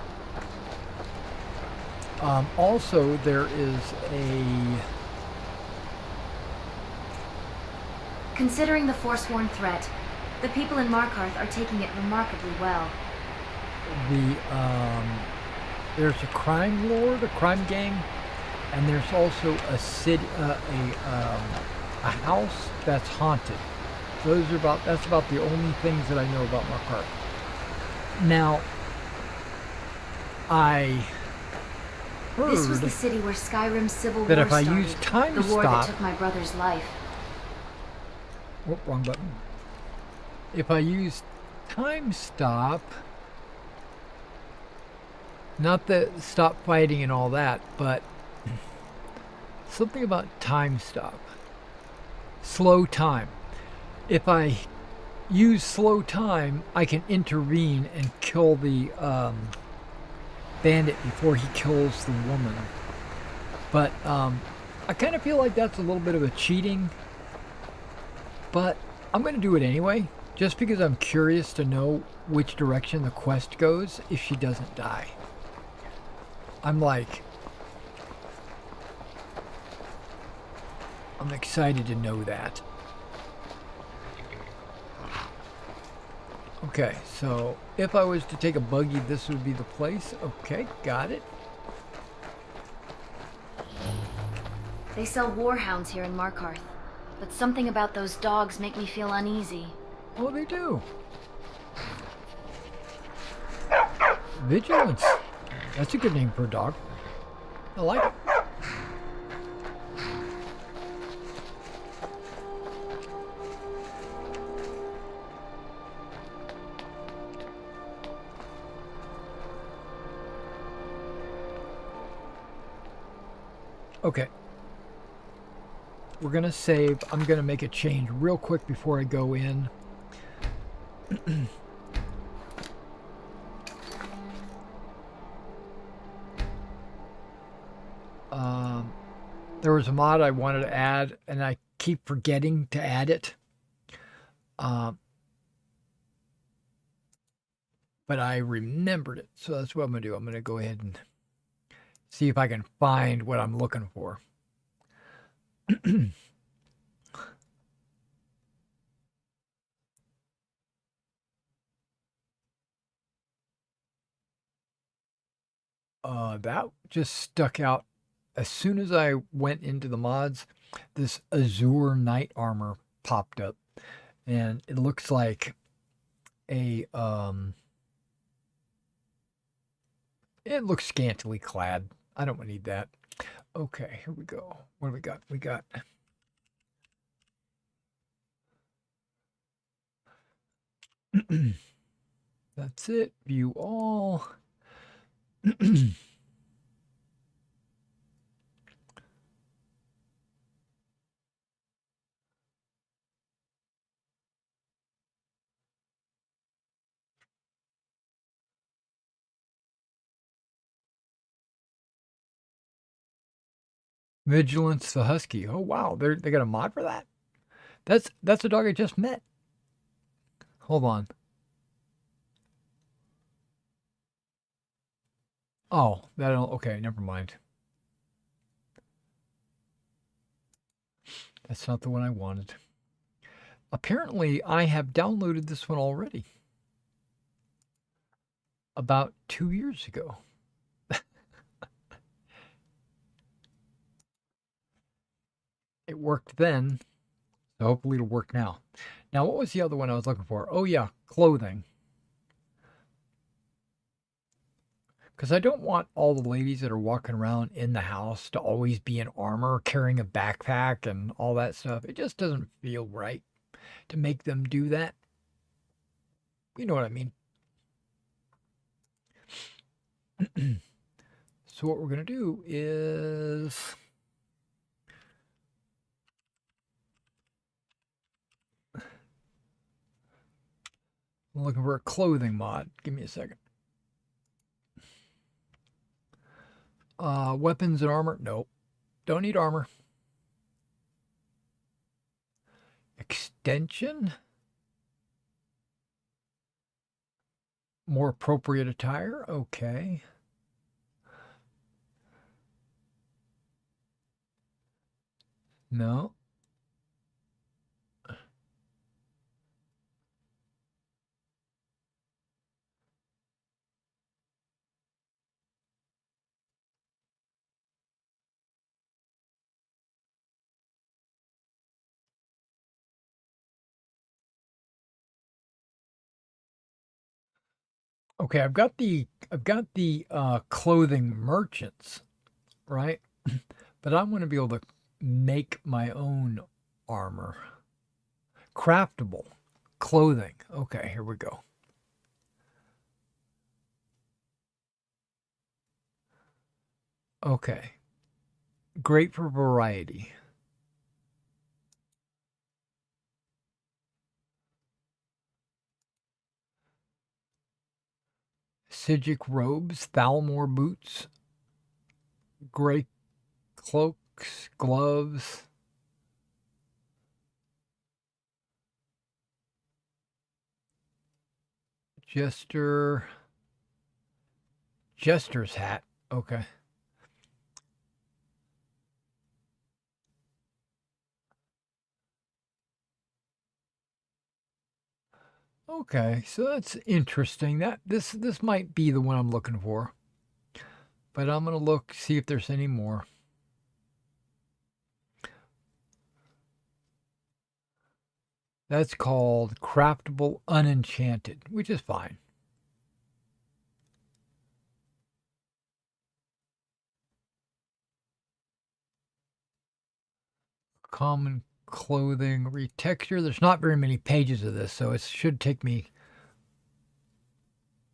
Also, there is a... Considering the Forsworn threat, the people in Markarth are taking it remarkably well. There's a crime lord, a crime gang, and there's also a city, a house that's haunted. That's about the only things that I know about Markarth. Now, I heard This was the city where Skyrim's civil that war if I started, use time the war stop, that took my brother's life. whoop, wrong button. If I use time stop, not that stop fighting and all that, but something about time stop. Slow time. If I use slow time, I can intervene and kill the bandit before he kills the woman. But I kind of feel like that's a little bit of a cheating. But I'm going to do it anyway, just because I'm curious to know which direction the quest goes if she doesn't die. I'm excited to know that. Okay, so if I was to take a buggy, this would be the place. Okay, got it. They sell warhounds here in Markarth, but something about those dogs make me feel uneasy. Oh, they do. Vigilance. That's a good name for a dog. I like it. Okay. We're going to save. I'm going to make a change real quick before I go in. There was a mod I wanted to add, and I keep forgetting to add it. But I remembered it, so that's what I'm going to do. I'm going to go ahead and see if I can find what I'm looking for. That just stuck out. As soon as I went into the mods, this Azure Knight armor popped up, and it looks like a it looks scantily clad. I don't need that. Okay, here we go. What do we got? We got that's it. View all. Vigilance the Husky. Oh wow, they got a mod for that. That's a dog I just met. Hold on. Oh, okay, never mind. That's not the one I wanted. Apparently, I have downloaded this one already. About 2 years ago. It worked then, so hopefully it'll work now. Now, what was the other one I was looking for? Oh, yeah, clothing. Because I don't want all the ladies that are walking around in the house to always be in armor, carrying a backpack and all that stuff. It just doesn't feel right to make them do that. You know what I mean? So what we're going to do is... I'm looking for a clothing mod. Give me a second. Weapons and armor? Nope. Don't need armor. Extension? More appropriate attire? Okay. No. Okay, I've got the clothing merchants, right? But I want to be able to make my own armor. Craftable clothing. Okay, here we go. Okay. Great for variety. Sigic robes, Thalmor boots, gray cloaks, gloves. Jester's hat. Okay. Okay, so that's interesting. This might be the one I'm looking for. But I'm gonna look, see if there's any more. That's called Craftable Unenchanted, which is fine. Common clothing retexture. There's not very many pages of this, so it should take me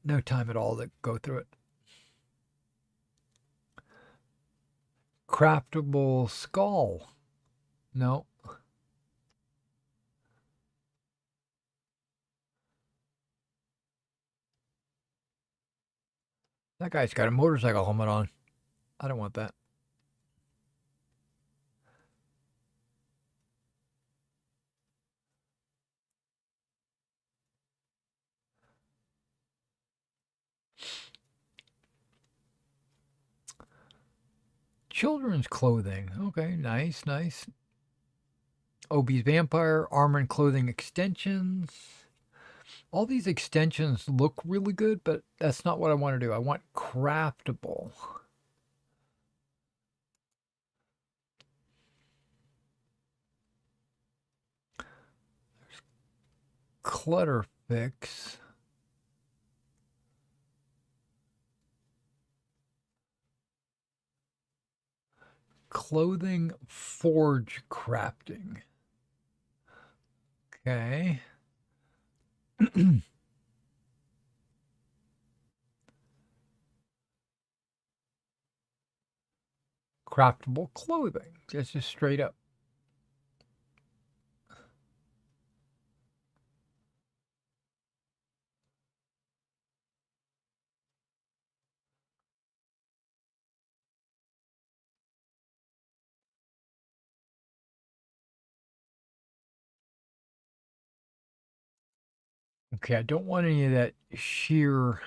no time at all to go through it. Craftable skull. No. That guy's got a motorcycle helmet on. I don't want that. Children's clothing. Okay, nice, nice. Obese vampire, armor and clothing extensions. All these extensions look really good, but that's not what I want to do. I want craftable. Clutter fix. Clothing forge crafting. Okay. Craftable clothing. That's just straight up. Okay, I don't want any of that sheer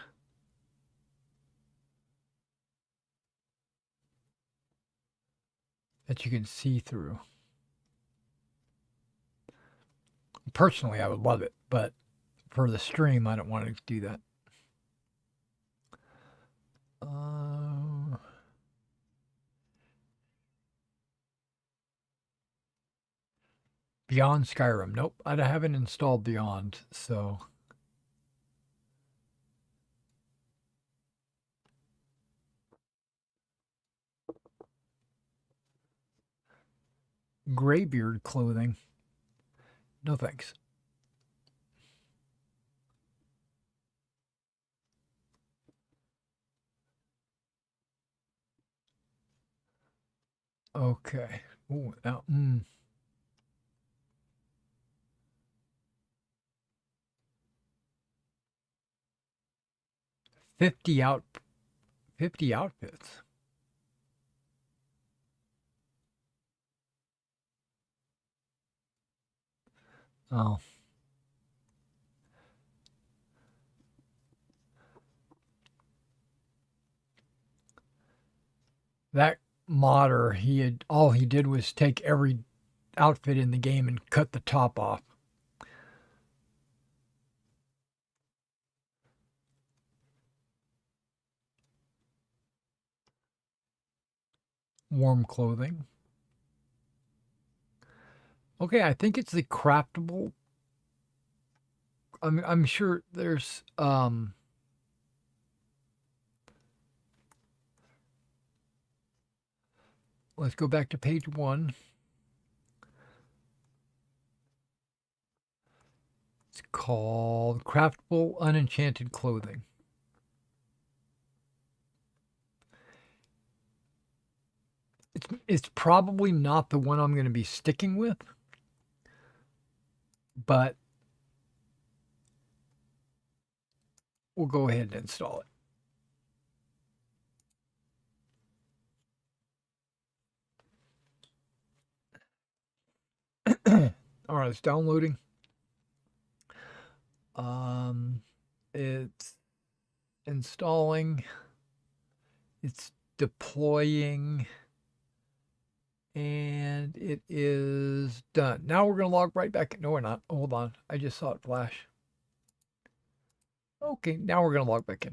that you can see through. personally, I would love it, but for the stream, I don't want to do that. Beyond Skyrim. Nope, I haven't installed Beyond, so. Graybeard clothing. No thanks. Okay. Ooh, now, 50 outfits. Oh. That modder, all he did was take every outfit in the game and cut the top off. Warm clothing. Okay, I think it's the craftable. I'm sure there's let's go back to page 1. It's called Craftable Unenchanted Clothing. It's probably not the one I'm going to be sticking with, but we'll go ahead and install it. All right, it's downloading. It's installing. It's deploying. And it is done. Now we're going to log right back in. No, we're not. Hold on. I just saw it flash. Okay, now we're going to log back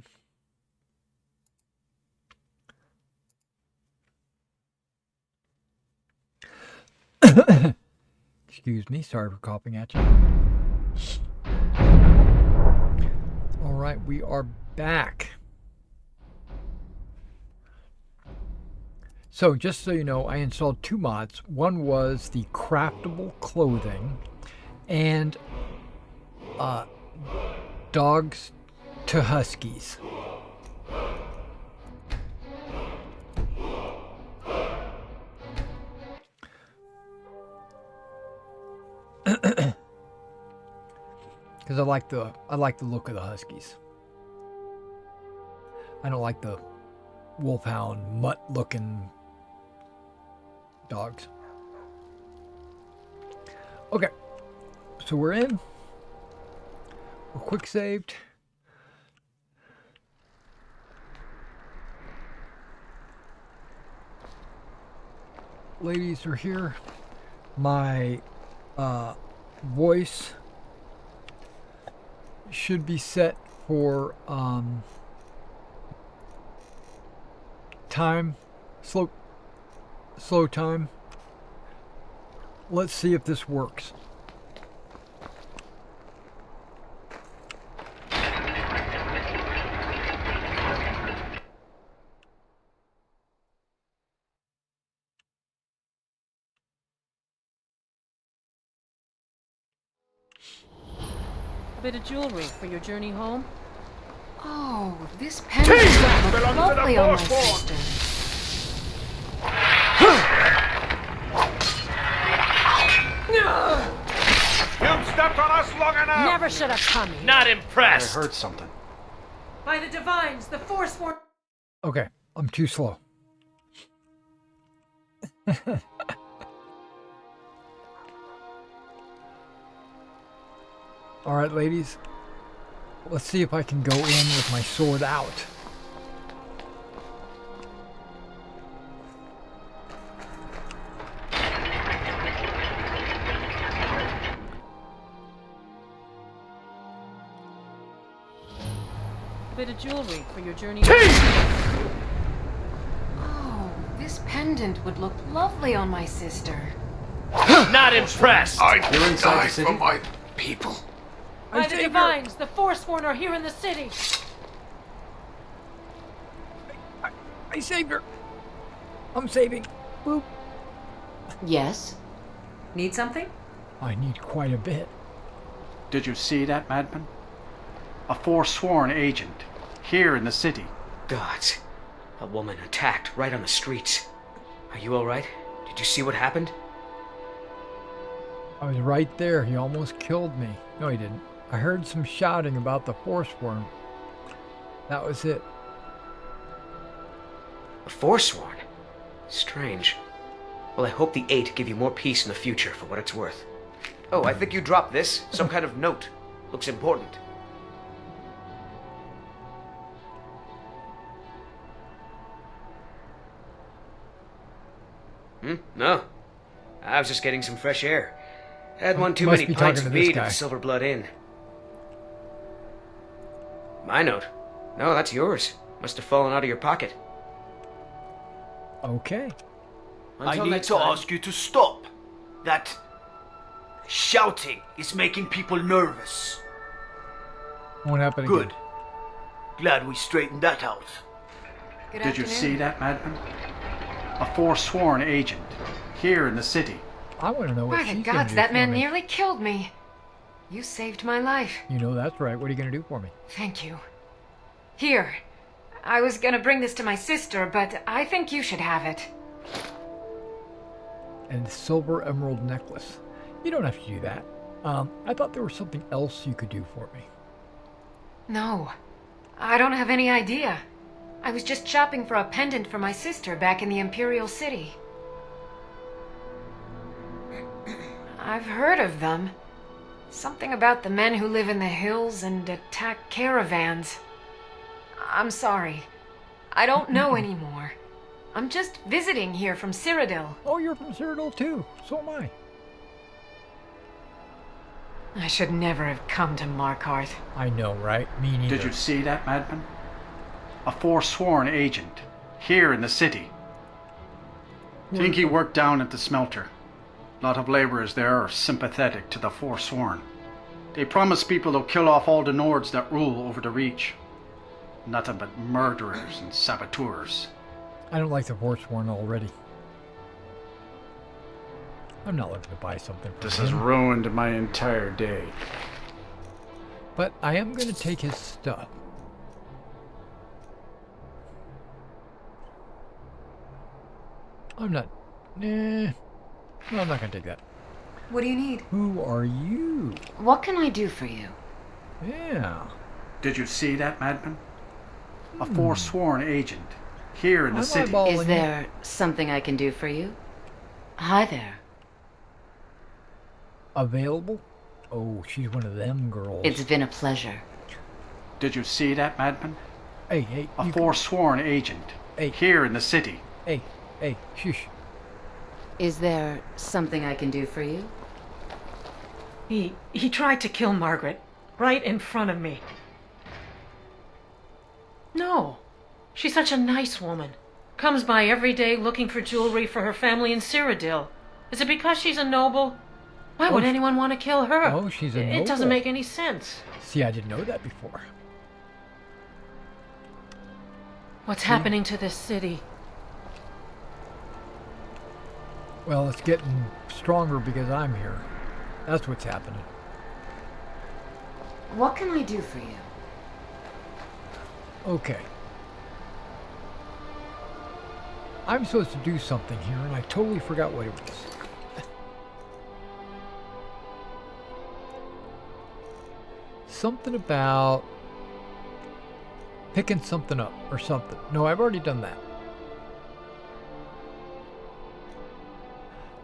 in. Excuse me. Sorry for coughing at you. All right, we are back. So just so you know, I installed 2 mods. One was the craftable clothing and dogs to huskies. Because I like the look of the huskies. I don't like the wolfhound mutt looking dogs. Okay, so we're in. We're quick saved. Ladies are here. My voice should be set for time, slow time. Let's see if this works. A bit of jewelry for your journey home? Oh, this pendant looks lovely on my sister. You've stepped on us long enough! Never should have come here. Not impressed. I heard something. By the divines, the force war. Okay, I'm too slow. All right, ladies. Let's see if I can go in with my sword out. bit of jewelry for your journey. Oh, this pendant would look lovely on my sister. Not impressed! You're inside the city? For my people. By the Divines, the Forsworn are here in the city. I saved her. I'm saving. Boop. Yes? Need something? I need quite a bit. Did you see that, madman? A forsworn agent, here in the city. Gods. A woman attacked right on the streets. Are you alright? Did you see what happened? I was right there. He almost killed me. No, he didn't. I heard some shouting about the Forsworn. That was it. A Forsworn? Strange. Well, I hope the 8 give you more peace in the future for what it's worth. Oh, I think you dropped this. Some kind of note. Looks important. No. I was just getting some fresh air. Had one too many pints of mead at the Silver Blood Inn. My note? No, that's yours. Must have fallen out of your pocket. Okay. Until I need next to time. ask you to stop. That shouting is making people nervous. Won't happen Good. again. Glad we straightened that out. Good Did you afternoon. see that, madman? A forsworn agent, here in the city. I want to know what By she's the gonna gods, do that for man me. nearly killed me. You saved my life. You know that's right. What are you going to do for me? Thank you. Here. I was gonna bring this to my sister, but I think you should have it. And silver emerald necklace. You don't have to do that. I thought there was something else you could do for me. No. I don't have any idea. I was just shopping for a pendant for my sister back in the Imperial City. I've heard of them. Something about the men who live in the hills and attack caravans. I'm sorry. I don't know anymore. I'm just visiting here from Cyrodiil. Oh, you're from Cyrodiil too. So am I. I should never have come to Markarth. I know, right? Me neither. Did you see that, madman? A forsworn agent, here in the city. Think he worked down at the smelter. A lot of laborers there are sympathetic to the forsworn. They promise people they'll kill off all the Nords that rule over the Reach. Nothing but murderers and saboteurs. I don't like the Forsworn already. I'm not looking to buy something from This him. has ruined my entire day. But I am going to take his stuff. I'm not... No, I'm not going to take that. What do you need? Who are you? What can I do for you? Yeah. Did you see that, madman? A forsworn agent, here in the I'm city. eyeballing Is you. there something I can do for you? Hi there. Available? Oh, she's one of them girls. It's been a pleasure. Did you see that, madman? Hey, A you forsworn agent, Hey. here in the city. Hey, shush. Is there something I can do for you? He tried to kill Margaret, right in front of me. No. She's such a nice woman. Comes by every day looking for jewelry for her family in Cyrodiil. Is it because she's a noble? Why would anyone want to kill her? Oh, she's a It doesn't noble. make any sense. See, I didn't know that before. What's happening to this city? Well, it's getting stronger because I'm here. That's what's happening. What can I do for you? Okay. I'm supposed to do something here, and I totally forgot what it was. Something about picking something up or something. No, I've already done that.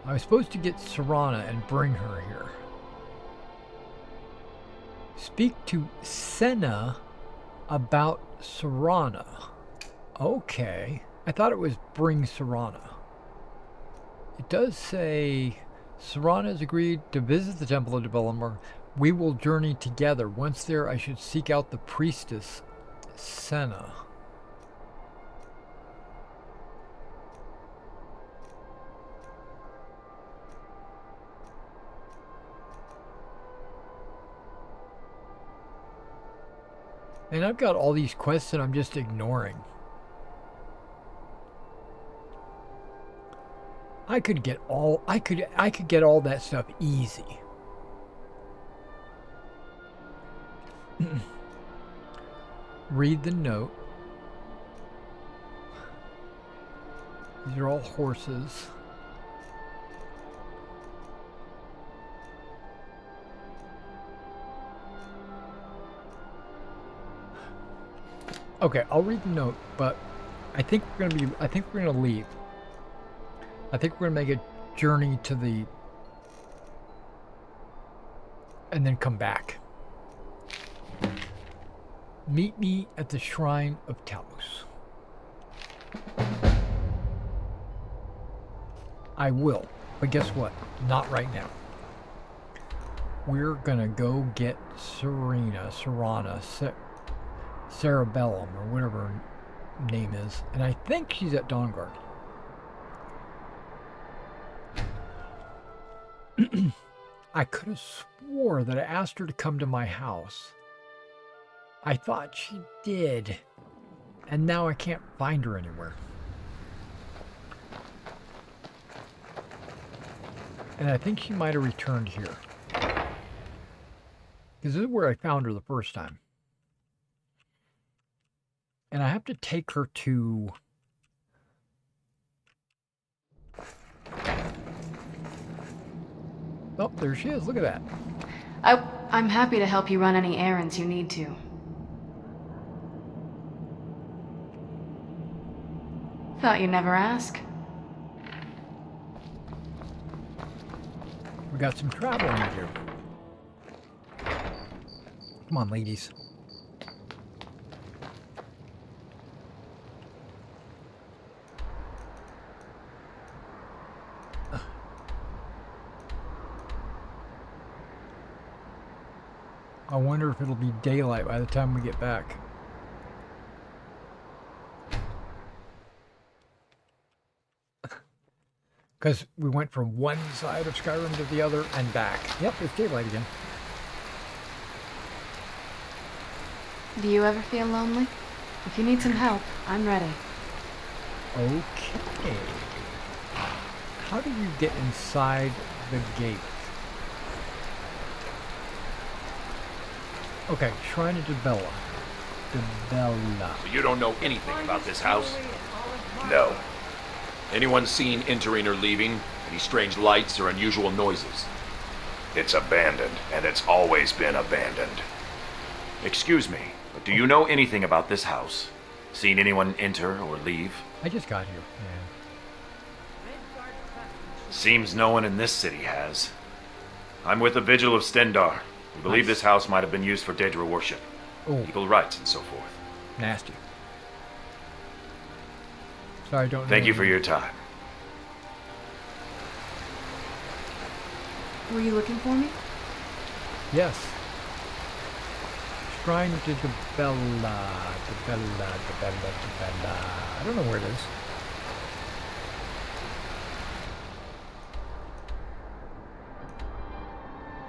I was supposed to get Serana and bring her here. Speak to Senna about Serana. Okay. I thought it was bring Serana. It does say Serana has agreed to visit the Temple of Development. We will journey together. Once there, I should seek out the priestess Senna. And I've got all these quests that I'm just ignoring. I could get all I could get all that stuff easy. Read the note. These are all horses. Okay, I'll read the note, but I think we're gonna leave. I think we're gonna make a journey to the and then come back. Meet me at the Shrine of Talos. I will, but guess what? Not right now. We're gonna go get Serana, Cerebellum, or whatever her name is, and I think she's at Dawnguard. I could have swore that I asked her to come to my house. I thought she did, and now I can't find her anywhere. And I think she might have returned here, because this is where I found her the first time. And I have to take her to... Oh, there she is. Look at that. I'm happy to help you run any errands you need to. Thought you'd never ask. We got some traveling to do. Come on, ladies. I wonder if it'll be daylight by the time we get back. Because we went from one side of Skyrim to the other and back. Yep, it's daylight again. Do you ever feel lonely? If you need some help, I'm ready. Okay. How do you get inside the gate? Okay, Shrine of Dibella. So you don't know anything about this house? No. Anyone seen entering or leaving? Any strange lights or unusual noises? It's abandoned, and it's always been abandoned. Excuse me, but do you know anything about this house? Seen anyone enter or leave? I just got here. Yeah. Seems no one in this city has. I'm with the Vigil of Stendar. We believe this house might have been used for Daedra worship, equal rights, and so forth. Nasty. Sorry, I don't know. Thank you for your time. Were you looking for me? Yes. Shrine to Dibella. I don't know where it is.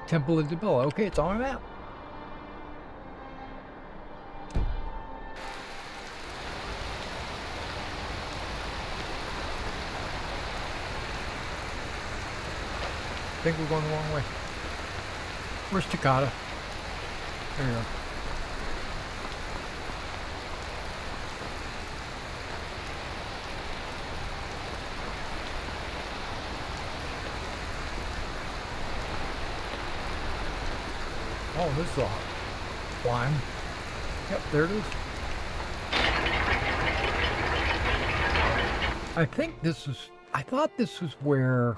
Temple of Dibella. Okay, it's on my map. I think we're going the wrong way. Where's Takata? There you go. Oh, this is a climb. Yep, there it is. I thought this was where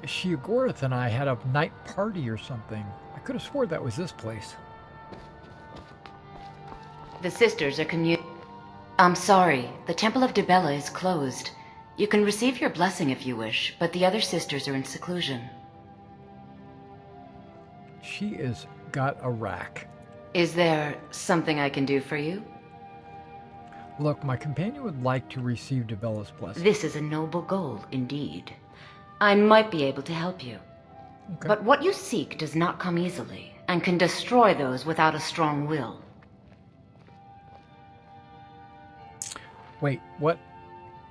Sheogorath and I had a night party or something. I could have swore that was this place. The sisters are I'm sorry, the Temple of Dibella is closed. You can receive your blessing if you wish, but the other sisters are in seclusion. She is got a rack. Is there something I can do for you? Look, my companion would like to receive Debella's blessing. This is a noble goal, indeed. I might be able to help you. Okay. But what you seek does not come easily, and can destroy those without a strong will. Wait, what?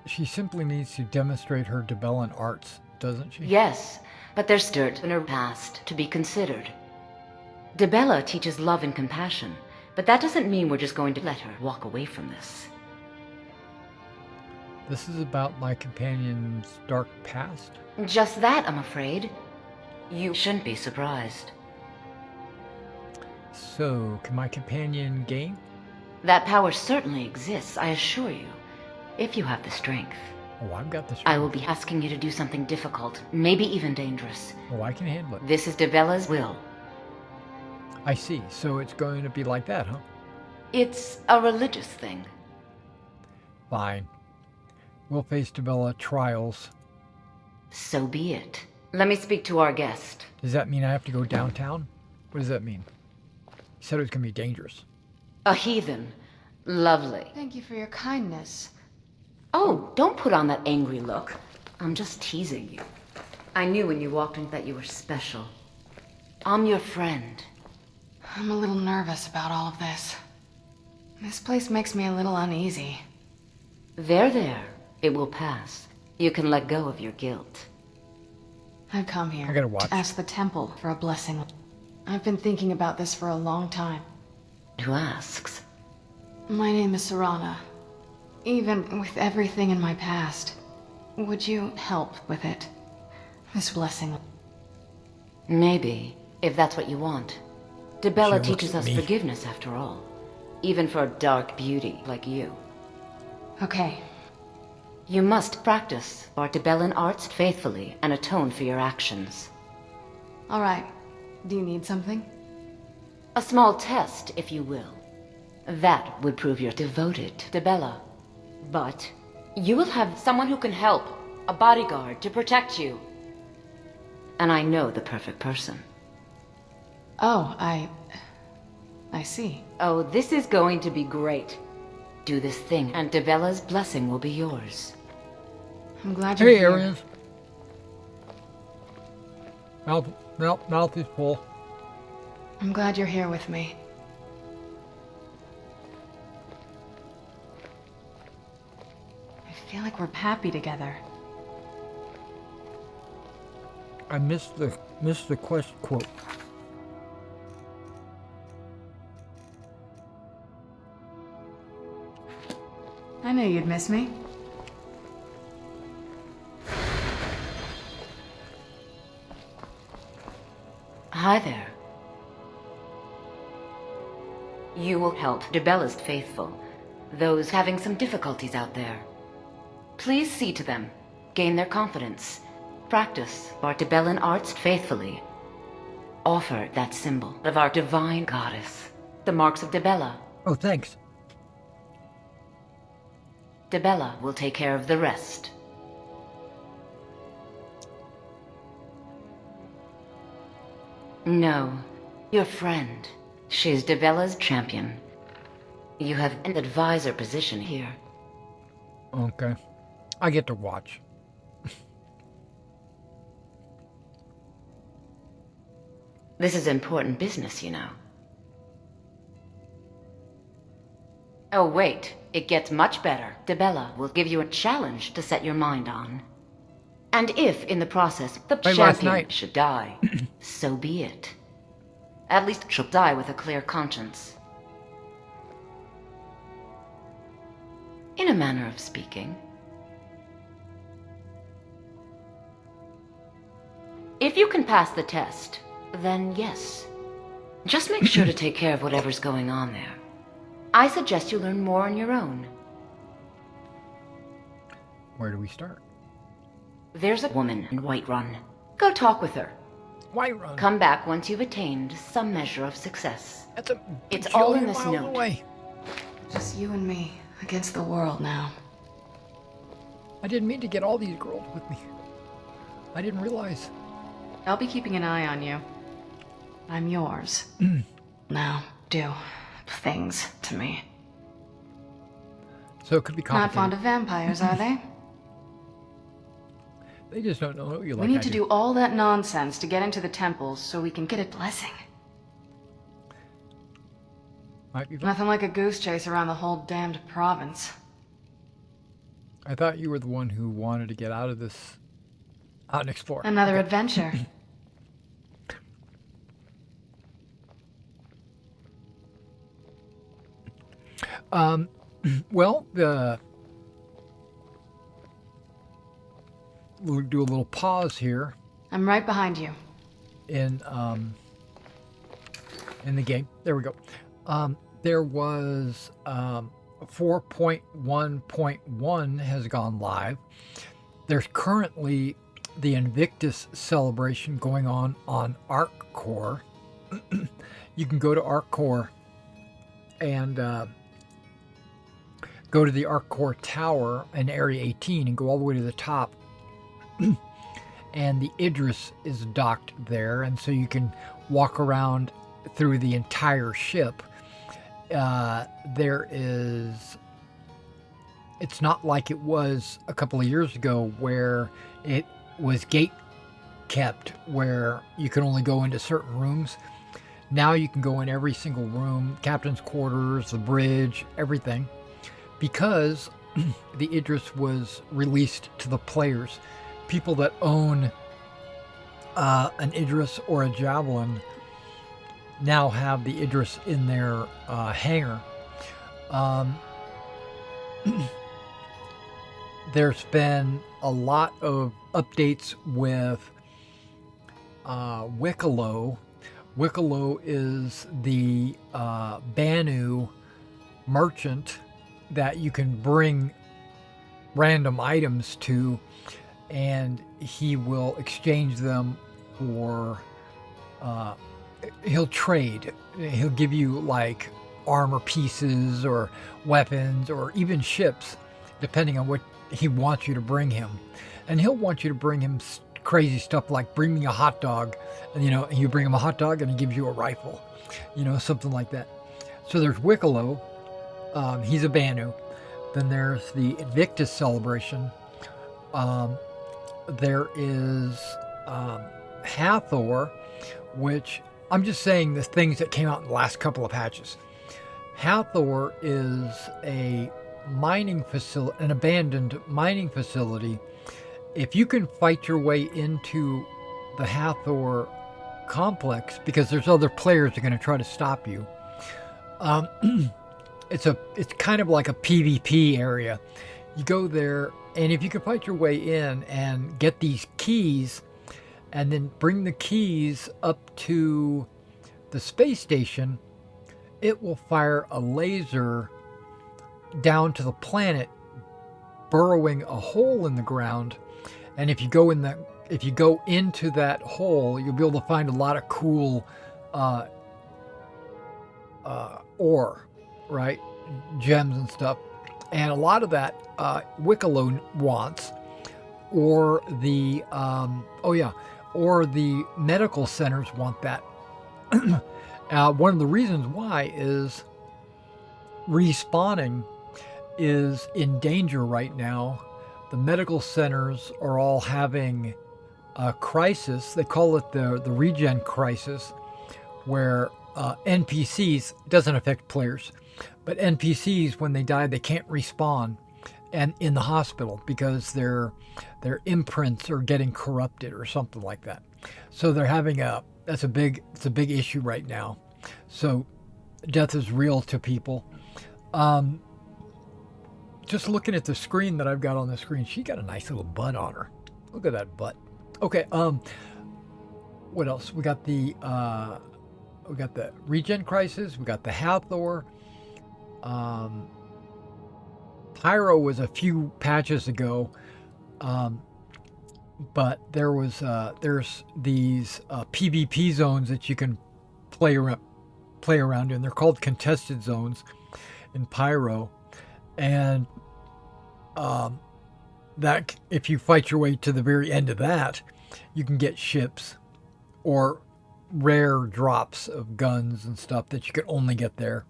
She simply needs to demonstrate her Debellan arts, doesn't she? Yes, but there's dirt in her past to be considered. Debella teaches love and compassion, but that doesn't mean we're just going to let her walk away from this. This is about my companion's dark past? Just that, I'm afraid. You shouldn't be surprised. So, can my companion gain? That power certainly exists, I assure you, if you have the strength. Oh, I've got the strength. I will be asking you to do something difficult, maybe even dangerous. Oh, I can handle it. This is Debella's will. I see. So it's going to be like that, huh? It's a religious thing. Fine. We'll face Debella trials. So be it. Let me speak to our guest. Does that mean I have to go downtown? What does that mean? You said it was going to be dangerous. A heathen. Lovely. Thank you for your kindness. Oh, don't put on that angry look. I'm just teasing you. I knew when you walked in that you were special. I'm your friend. I'm a little nervous about all of this. This place makes me a little uneasy. There. It will pass. You can let go of your guilt. I've come here I gotta watch. to ask the temple for a blessing. I've been thinking about this for a long time. Who asks? My name is Serana. Even with everything in my past, would you help with it? This blessing. Maybe, if that's what you want. Debella She looks teaches at us me. forgiveness, after all. Even for a dark beauty like you. Okay. You must practice our Debellan arts faithfully and atone for your actions. All right. Do you need something? A small test, if you will. That would prove you're devoted to Debella. But you will have someone who can help, a bodyguard, to protect you. And I know the perfect person. Oh, I see. Oh, this is going to be great. Do this thing, and Debella's blessing will be yours. I'm glad you're Hey, here. Arians. Mouth is full. I'm glad you're here with me. I feel like we're happy together. I missed the quest quote. I knew you'd miss me. Hi there. You will help Debella's faithful, those having some difficulties out there. Please see to them, gain their confidence, practice our Debellan arts faithfully. Offer that symbol of our divine goddess, the marks of Debella. Oh, thanks. Debella will take care of the rest. No, your friend. She's Debella's champion. You have an advisor position here. Okay. I get to watch. This is important business, you know. Oh, wait. It gets much better. Debella will give you a challenge to set your mind on. And if, in the process, the Like last champion night. should die, so be it. At least she'll die with a clear conscience. In a manner of speaking. If you can pass the test, then yes. Just make sure to take care of whatever's going on there. I suggest you learn more on your own. Where do we start? There's a woman in Whiterun. Go talk with her. Whiterun. Come back once you've attained some measure of success. That's a It's all in bajillion this miles note. away. Just you and me against the world now. I didn't mean to get all these girls with me. I didn't realize. I'll be keeping an eye on you. I'm yours. Now. do things to me. So it could be complicated. Not fond of vampires, are they? They just don't know what you like. We need to do all that nonsense to get into the temples so we can get a blessing. Might be fun. Nothing like a goose chase around the whole damned province. I thought you were the one who wanted to get out of this, out and explore. Another adventure. Well, we'll do a little pause here. I'm right behind you. In the game. There we go. There was 4.1.1 has gone live. There's currently the Invictus celebration going on ArcCore. You can go to ArcCore and go to the ArcCore Tower in Area 18 and go all the way to the top. And the Idris is docked there, and so you can walk around through the entire ship. It's not like it was a couple of years ago where it was gate kept, where you could only go into certain rooms. Now you can go in every single room, captain's quarters, the bridge, everything, because the Idris was released to the players. People that own an Idris or a Javelin now have the Idris in their hangar. There's been a lot of updates with Wicklow. Wicklow is the Banu merchant that you can bring random items to, and he will exchange them for he'll trade. He'll give you like armor pieces or weapons or even ships, depending on what he wants you to bring him. And he'll want you to bring him crazy stuff like bring me a hot dog, and you bring him a hot dog and he gives you a rifle, something like that. So there's Wicklow, he's a Banu. Then there's the Invictus celebration. There is Hathor, which I'm just saying the things that came out in the last couple of patches. Hathor is a mining facility, an abandoned mining facility. If you can fight your way into the Hathor complex, because there's other players that are going to try to stop you, it's kind of like a PvP area. You go there, and if you can fight your way in and get these keys, and then bring the keys up to the space station, it will fire a laser down to the planet, burrowing a hole in the ground. And if you go into that hole, you'll be able to find a lot of cool ore, right? Gems and stuff. And a lot of that Wicklow wants, or the or the medical centers want that. One of the reasons why is respawning is in danger right now. The medical centers are all having a crisis. They call it the regen crisis, where NPCs, doesn't affect players, but NPCs, when they die, they can't respawn and in the hospital because their imprints are getting corrupted or something like that. So they're having it's a big issue right now. So death is real to people. Just looking at the screen that I've got on the screen, she got a nice little butt on her. Look at that butt. Okay, what else? We got the regen crisis, we got the Hathor. Pyro was a few patches ago, but there's these PvP zones that you can play around in. They're called contested zones in Pyro, and that if you fight your way to the very end of that, you can get ships or rare drops of guns and stuff that you could only get there.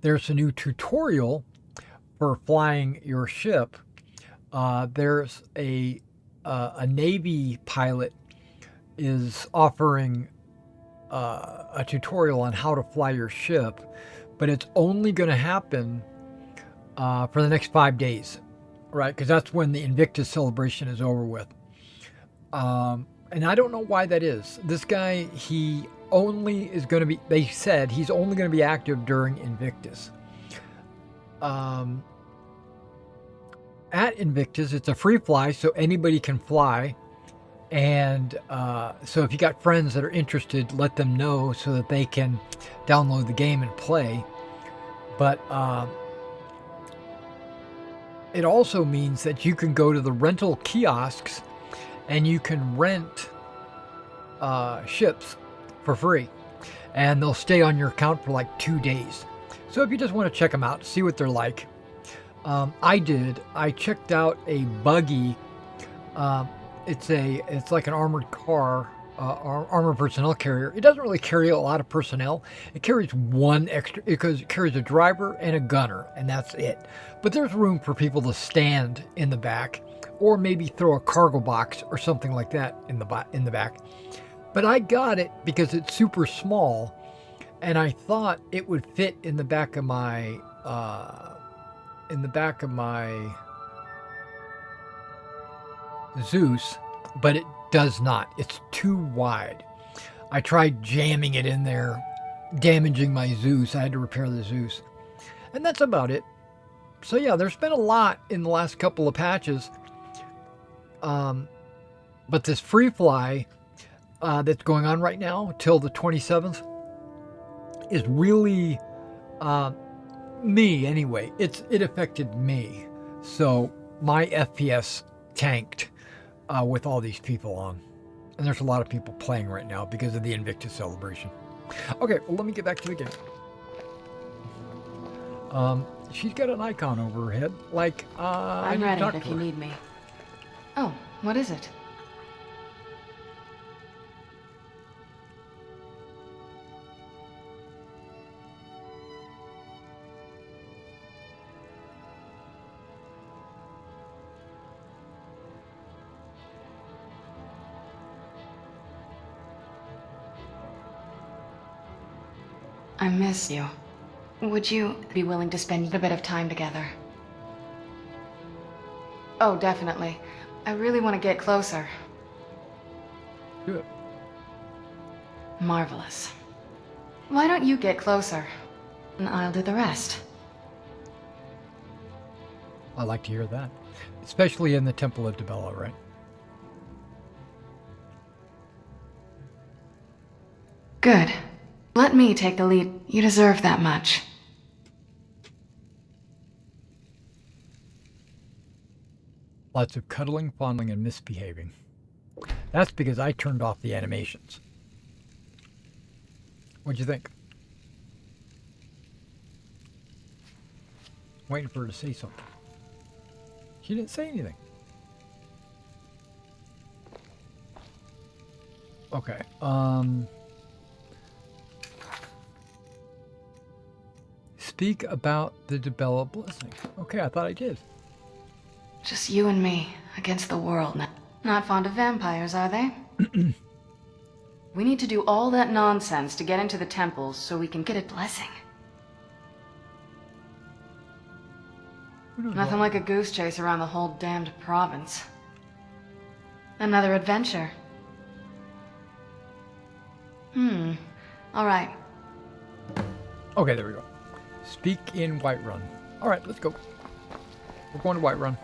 There's a new tutorial for flying your ship. There's a Navy pilot is offering a tutorial on how to fly your ship, but it's only going to happen for the next 5 days, right? Because that's when the Invictus celebration is over with. And I don't know why that is. This guy, he only is going to be, they said he's only going to be active during Invictus. At Invictus, it's a free fly, so anybody can fly. And so if you got friends that are interested, let them know so that they can download the game and play. But it also means that you can go to the rental kiosks and you can rent ships for free. And they'll stay on your account for like 2 days. So if you just want to check them out, see what they're like. I checked out a buggy. It's like an armored car, armored personnel carrier. It doesn't really carry a lot of personnel. It carries one extra, because it carries a driver and a gunner, and that's it. But there's room for people to stand in the back, or maybe throw a cargo box or something like that in the back. But I got it because it's super small, and I thought it would fit in the back of my Zeus, but it does not. It's too wide. I tried jamming it in there, damaging my Zeus. I had to repair the Zeus. And that's about it. So yeah, there's been a lot in the last couple of patches. But this free fly that's going on right now till the 27th is really me anyway. It affected me. So my FPS tanked with all these people on. And there's a lot of people playing right now because of the Invictus celebration. Okay, well, let me get back to the game. She's got an icon over her head, like, I'm ready if you need me. Oh, what is it? I miss you. Would you be willing to spend a bit of time together? Oh, definitely. I really want to get closer. Good. Marvelous. Why don't you get closer? And I'll do the rest. I like to hear that. Especially in the Temple of Dibella, right? Good. Let me take the lead. You deserve that much. Lots of cuddling, fondling, and misbehaving. That's because I turned off the animations. What'd you think? Waiting for her to say something. She didn't say anything. Okay, speak about the Dibella blessing. Okay, I thought I did. Just you and me against the world. Not fond of vampires, are they? We need to do all that nonsense to get into the temples so we can get a blessing. Nothing like a goose chase around the whole damned province. Another adventure. All right. Okay, there we go. Speak in Whiterun. All right, let's go. We're going to Whiterun.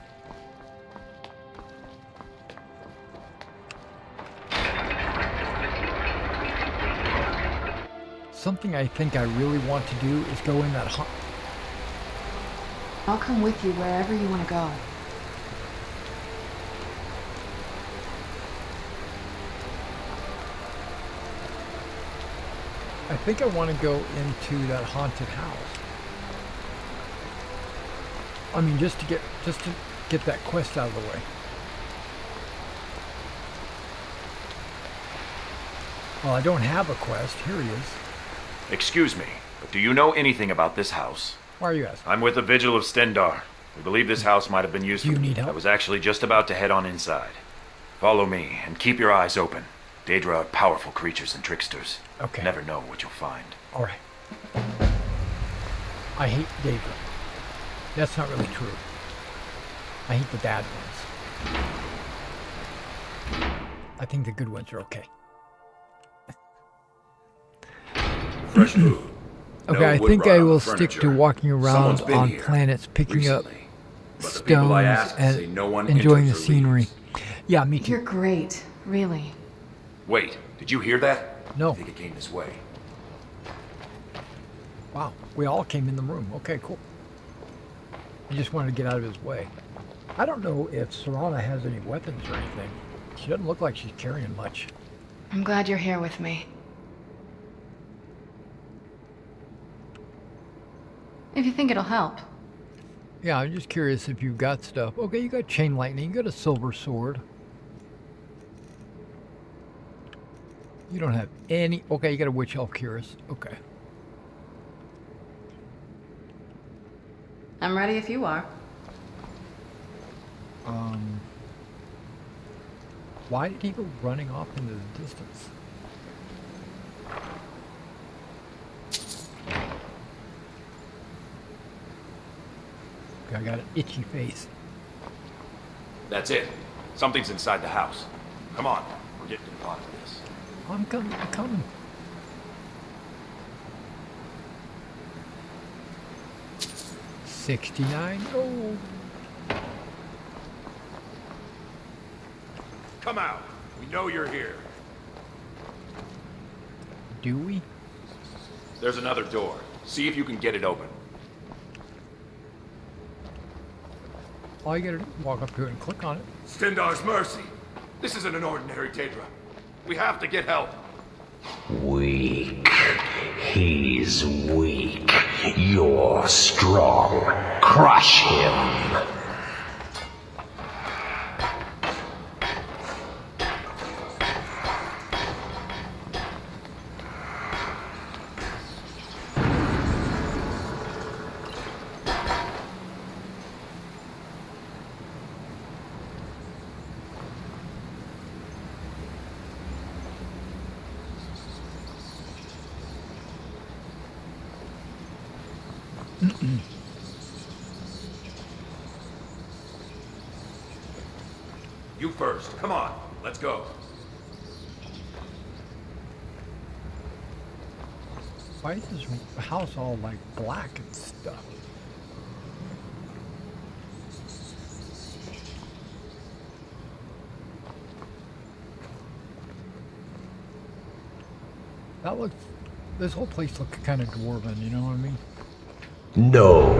Something I think I really want to do is go in that hunt. I'll come with you wherever you want to go. I think I want to go into that haunted house. I mean, just to get that quest out of the way. Well, I don't have a quest. Here he is. Excuse me, but do you know anything about this house? Why are you asking? I'm with the Vigil of Stendar. We believe this house might have been used Do you for... need help? I was actually just about to head on inside. Follow me, and keep your eyes open. Daedra are powerful creatures and tricksters. Okay. Never know what you'll find. All right. I hate Daedra. That's not really true. I hate the bad ones. I think the good ones are okay. Fresh food. Okay, No I wood think rot I on the will stick to furniture. walking around Someone's been on here planets, picking up recently. But the people I stones asked say and no one enjoying the enters or scenery. leaves. Yeah, me too. You're great, really. Wait, did you hear that? No. I think it came this way. Wow, we all came in the room. Okay, cool. I just wanted to get out of his way. I don't know if Serana has any weapons or anything. She doesn't look like she's carrying much. I'm glad you're here with me. If you think it'll help. Yeah, I'm just curious if you've got stuff. Okay, you got chain lightning, you got a silver sword. You don't have any... Okay, you got a witch elf cuirass. Okay. I'm ready if you are. Why did he go running off into the distance? I got an itchy face. That's it. Something's inside the house. Come on, we're getting to the bottom of this. I'm coming, I'm coming. $69 gold. Come out. We know you're here. Do we? There's another door. See if you can get it open. All you gotta do is walk up to it and click on it. Stendar's mercy. This isn't an ordinary Daedra. We have to get help. Weak. He's weak. You're strong. Crush him. You first. Come on. Let's go. Why is this house all like black and stuff? That looks... This whole place looks kind of dwarven, you know what I mean? No.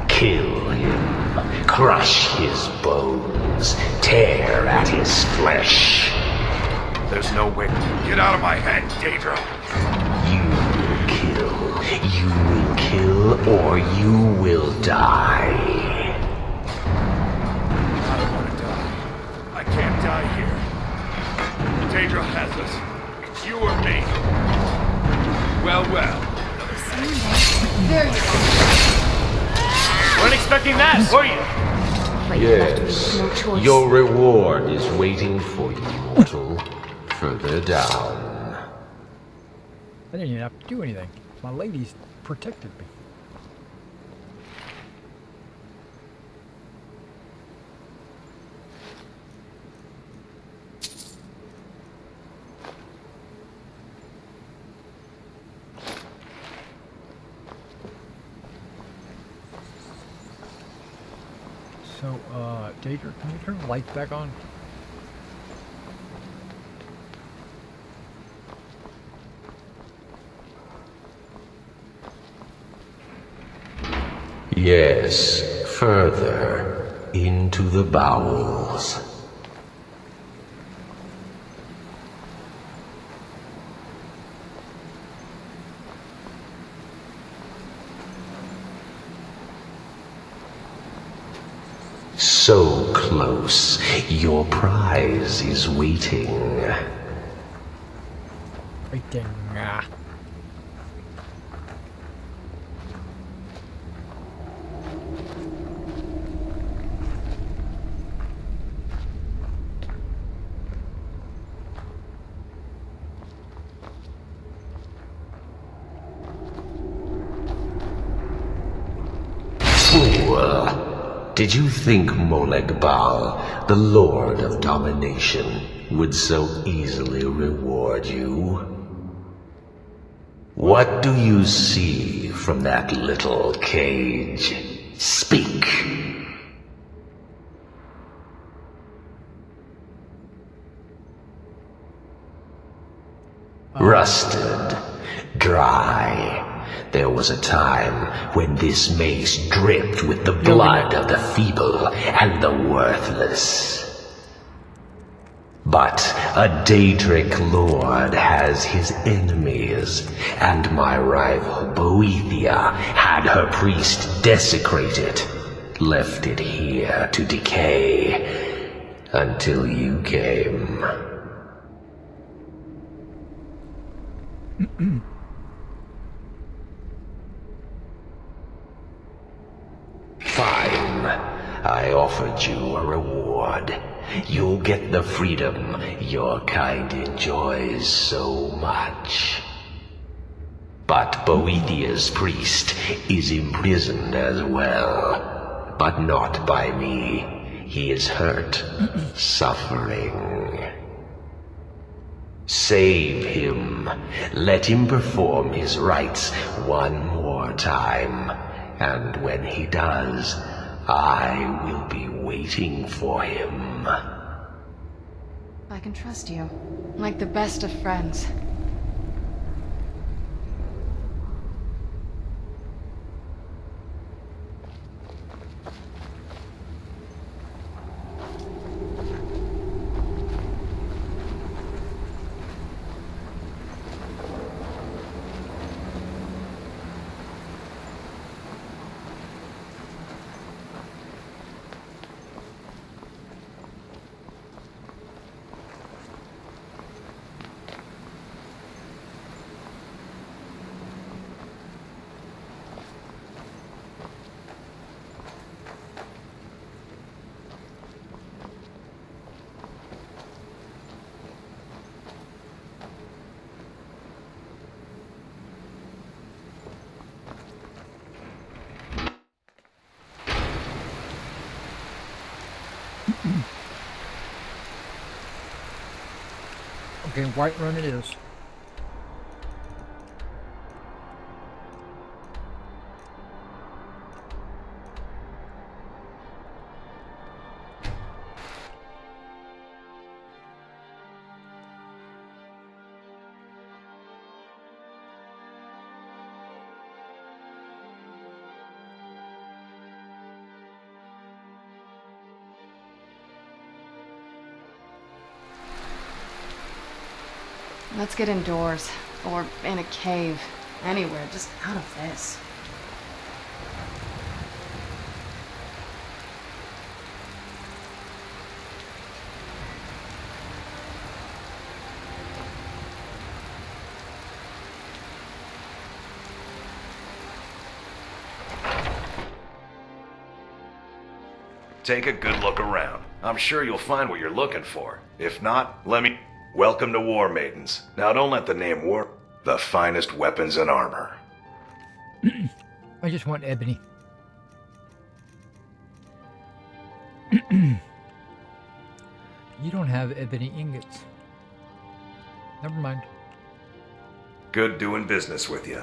Kill him. Crush his bones. Tear at his flesh. There's no way. Get out of my head, Daedra. You will kill. You will kill or you will die. I don't want to die. I can't die here. Daedra has us. It's you or me. Well, well. There you go. Weren't expecting that, were you? Yes. Your reward is waiting for you, mortal. Further down. I didn't even have to do anything. My ladies protected me. So, Daedra, can you turn the lights back on? Yes, further into the bowels. So close, your prize is waiting. Fighting. Fool! Did you think Molegbal, the Lord of Domination, would so easily reward you? What do you see from that little cage? Speak! Rusted, dry. There was a time when this mace dripped with the blood of the feeble and the worthless. But a Daedric lord has his enemies, and my rival Boethia had her priest desecrated, left it here to decay, until you came. Fine. I offered you a reward. You'll get the freedom your kind enjoys so much. But Boethia's priest is imprisoned as well. But not by me. He is hurt, suffering. Save him. Let him perform his rites one more time. And when he does, I will be waiting for him. I can trust you, like the best of friends. Okay, Whiterun it is. Let's get indoors, or in a cave, anywhere, just out of this. Take a good look around. I'm sure you'll find what you're looking for. If not, let me... Welcome to Warmaidens. Now don't let the name War... The finest weapons and armor. I just want ebony. You don't have ebony ingots. Never mind. Good doing business with you.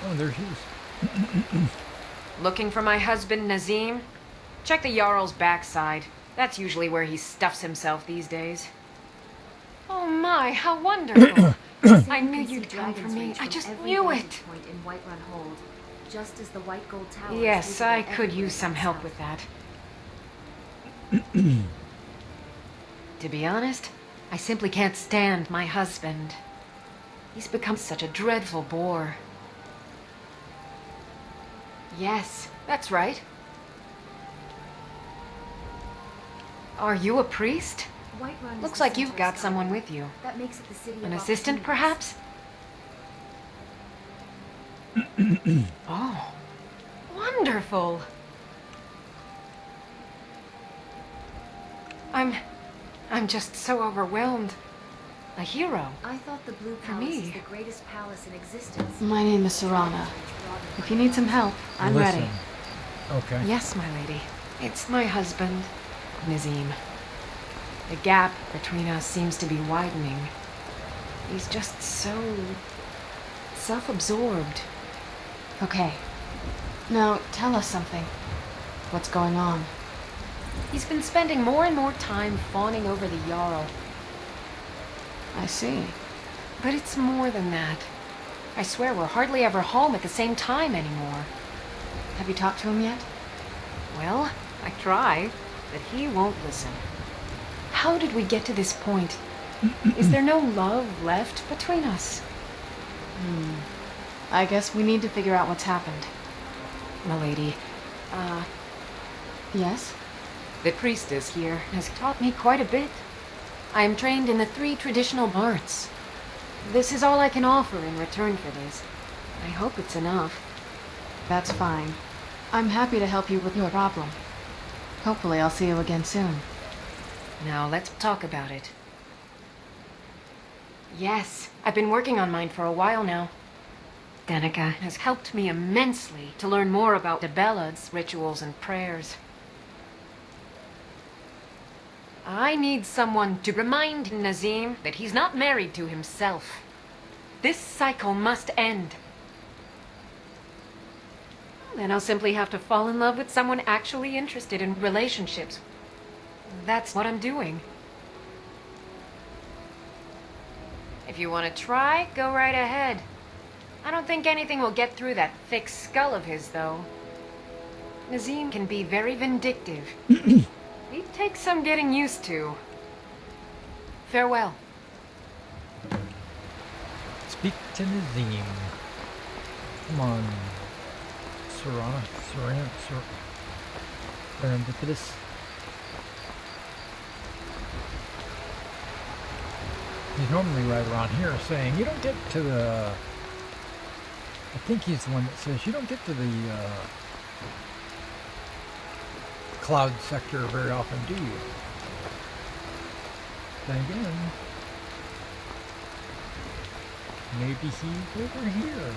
Oh, there she is. Looking for my husband, Nazim? Check the Jarl's backside. That's usually where he stuffs himself these days. Oh my, how wonderful! I knew you'd come for me. I just knew it! Just as the white gold tower. Yes, I could use some help with that. To be honest, I simply can't stand my husband. He's become such a dreadful bore. Yes, that's right. Are you a priest? Whiterun is Looks the like center you've of got Skyrim. someone with you. That makes it the city An of assistant, opportunities. perhaps? Oh, wonderful. I'm just so overwhelmed. A hero. I thought the Blue For Palace me. is the greatest palace in existence. My name is Serana. If you need some help, I'm ready. Okay. Yes, my lady. It's my husband, Nazim. The gap between us seems to be widening. He's just so self-absorbed. Okay. Now, tell us something. What's going on? He's been spending more and more time fawning over the Jarl. I see. But it's more than that. I swear we're hardly ever home at the same time anymore. Have you talked to him yet? Well, I try, but he won't listen. How did we get to this point? Is there no love left between us? I guess we need to figure out what's happened. Milady, Yes? the priestess here has taught me quite a bit. I am trained in the 3 traditional arts. This is all I can offer in return for this. I hope it's enough. That's fine. I'm happy to help you with your problem. Hopefully I'll see you again soon. Now let's talk about it. Yes, I've been working on mine for a while now. Danica has helped me immensely to learn more about Dibella's rituals and prayers. I need someone to remind Nazim that he's not married to himself. This cycle must end. Then I'll simply have to fall in love with someone actually interested in relationships. That's what I'm doing. If you want to try, go right ahead. I don't think anything will get through that thick skull of his, though. Nazim can be very vindictive. It takes some getting used to. Farewell. Speak to Nazim. Come on. Serendipitous. He's normally right around here saying, you don't get to the... I think he's the one that says, you don't get to the cloud sector very often, do you? Then again, maybe he's over here.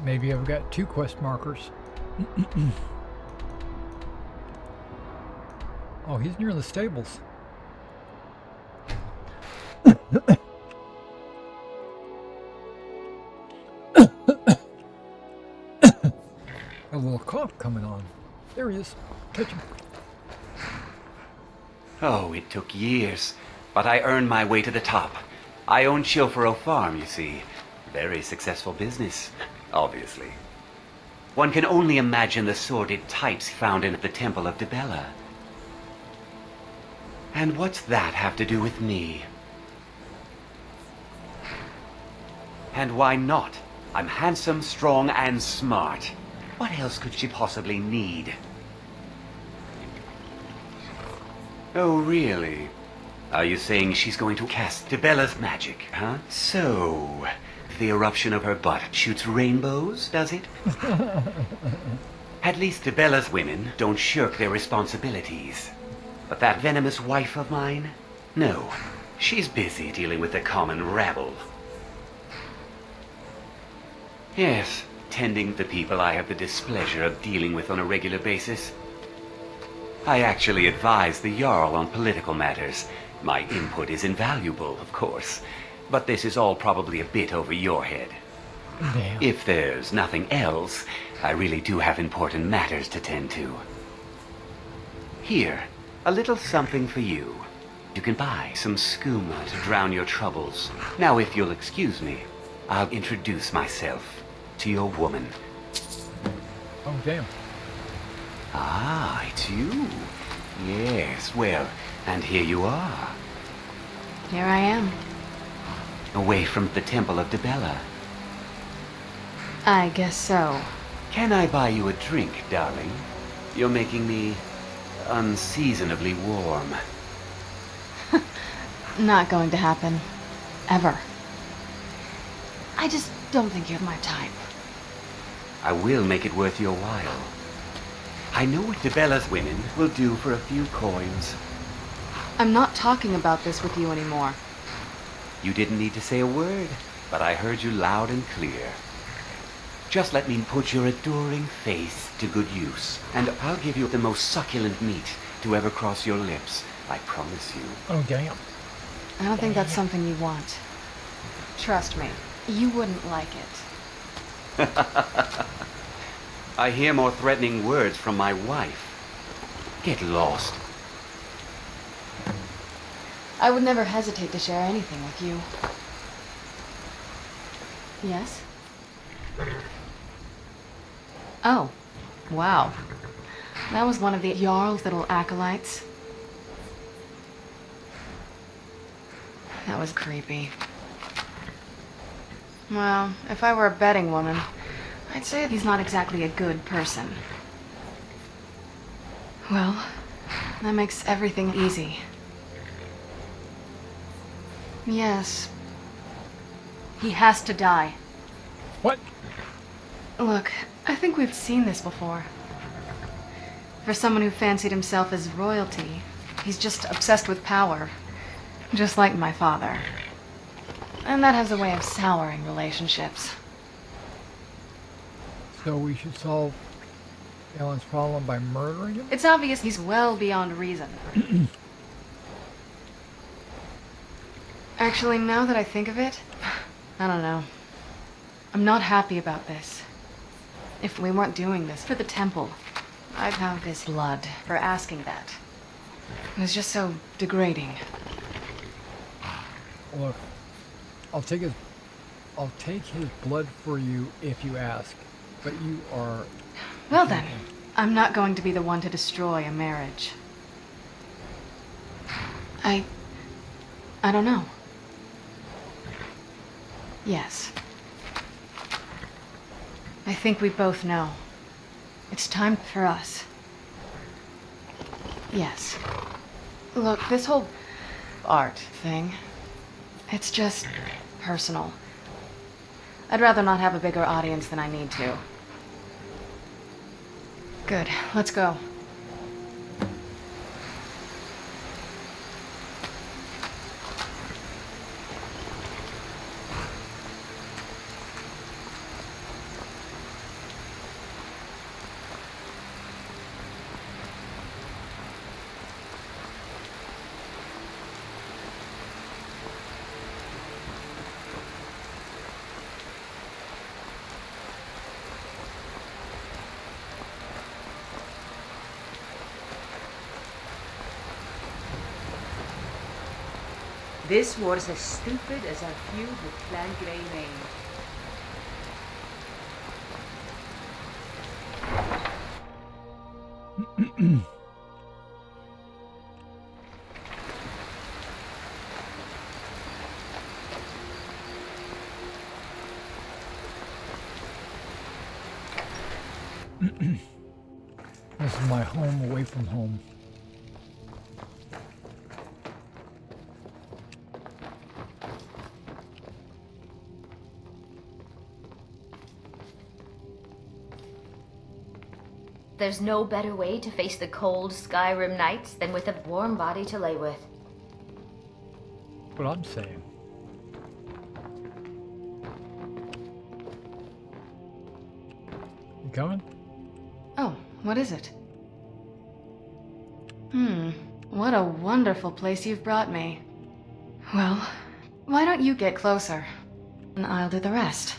Maybe I've got 2 quest markers. Oh, he's near the stables. A little cough coming on. There he is. Catch him. Oh, it took years, but I earned my way to the top. I own Chilfaro Farm, you see. Very successful business, obviously. One can only imagine the sordid types found in the Temple of Dibella. And what's that have to do with me? And why not? I'm handsome, strong, and smart. What else could she possibly need? Oh, really? Are you saying she's going to cast Dibella's magic, huh? So, the eruption of her butt shoots rainbows, does it? At least Dibella's women don't shirk their responsibilities. But that venomous wife of mine? No, she's busy dealing with the common rabble. Yes, tending the people I have the displeasure of dealing with on a regular basis. I actually advise the Jarl on political matters. My input is invaluable, of course, but this is all probably a bit over your head. Damn. If there's nothing else, I really do have important matters to tend to. Here, a little something for you. You can buy some skooma to drown your troubles. Now, if you'll excuse me, I'll introduce myself to your woman. Oh, damn. Ah, it's you. Yes, well, and here you are. Here I am. Away from the Temple of Dibella. I guess so. Can I buy you a drink, darling? You're making me unseasonably warm. Not going to happen. Ever. I just don't think you're my type. I will make it worth your while. I know what Dibella's women will do for a few coins. I'm not talking about this with you anymore. You didn't need to say a word, but I heard you loud and clear. Just let me put your adoring face to good use, and I'll give you the most succulent meat to ever cross your lips. I promise you. Oh, damn. I don't think that's something you want. Trust me, you wouldn't like it. I hear more threatening words from my wife. Get lost. I would never hesitate to share anything with you. Yes? Oh, wow. That was one of the Jarl's little acolytes. That was creepy. Well, if I were a betting woman, I'd say he's not exactly a good person. Well, that makes everything easy. Yes. He has to die. What? Look, I think we've seen this before. For someone who fancied himself as royalty, he's just obsessed with power. Just like my father. And that has a way of souring relationships. So we should solve Alan's problem by murdering him? It's obvious he's well beyond reason. Actually, now that I think of it, I don't know. I'm not happy about this. If we weren't doing this for the temple, I'd have his blood for asking that. It was just so degrading. Look, I'll take his blood for you if you ask, but you are... Well then, I'm not going to be the one to destroy a marriage. I don't know. Yes. I think we both know. It's time for us. Yes. Look, this whole art thing, it's just personal. I'd rather not have a bigger audience than I need to. Good, let's go. This was as stupid as our feud with Clan Greymane. This is my home away from home. There's no better way to face the cold Skyrim nights than with a warm body to lay with. What I'm saying. You coming? Oh, what is it? What a wonderful place you've brought me. Well, why don't you get closer? And I'll do the rest.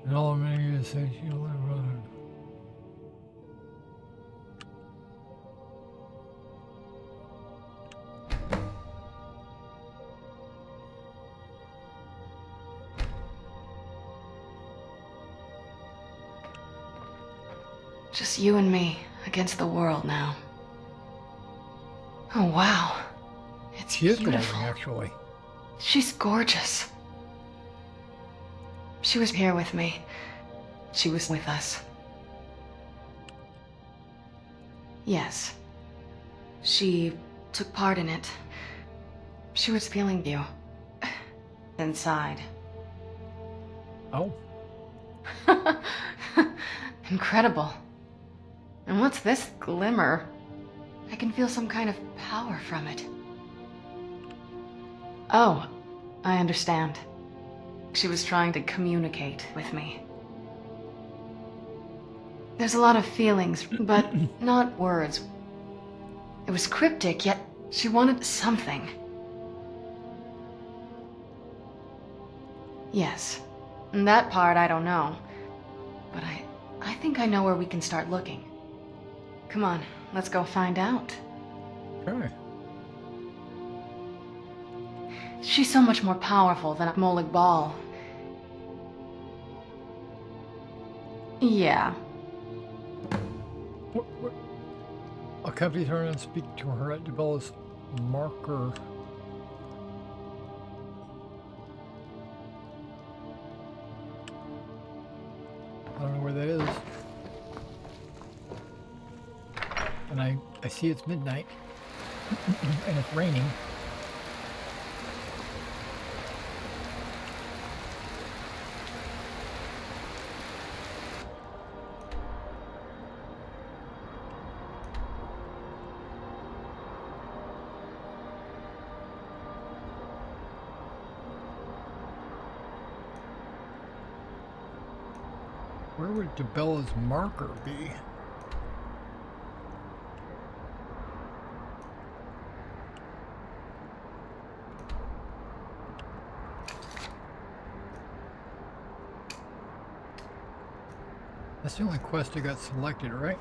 And all I'm going to say, she'll live running. Just you and me against the world now. Oh, wow. It's She is beautiful. glowing, actually. She's gorgeous. She was here with me. She was with us. Yes. She took part in it. She was feeling you. Inside. Oh. Incredible. And what's this glimmer? I can feel some kind of power from it. Oh, I understand. She was trying to communicate with me. There's a lot of feelings, but not words. It was cryptic, yet she wanted something. Yes. And that part I don't know. But I think I know where we can start looking. Come on, let's go find out. Okay. She's so much more powerful than a Molig Ball. Yeah. What? Accompany her and speak to her at Debella's Markarth. I don't know where that is. And I see it's midnight. And it's raining. Where would Debella's marker be? That's the only quest I got selected, right?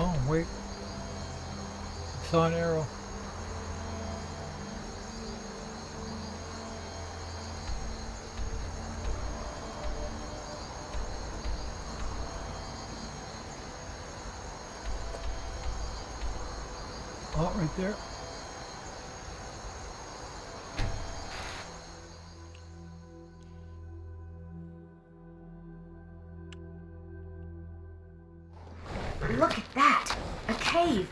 Oh, wait. I saw an arrow. Oh, right there. Look at that! A cave!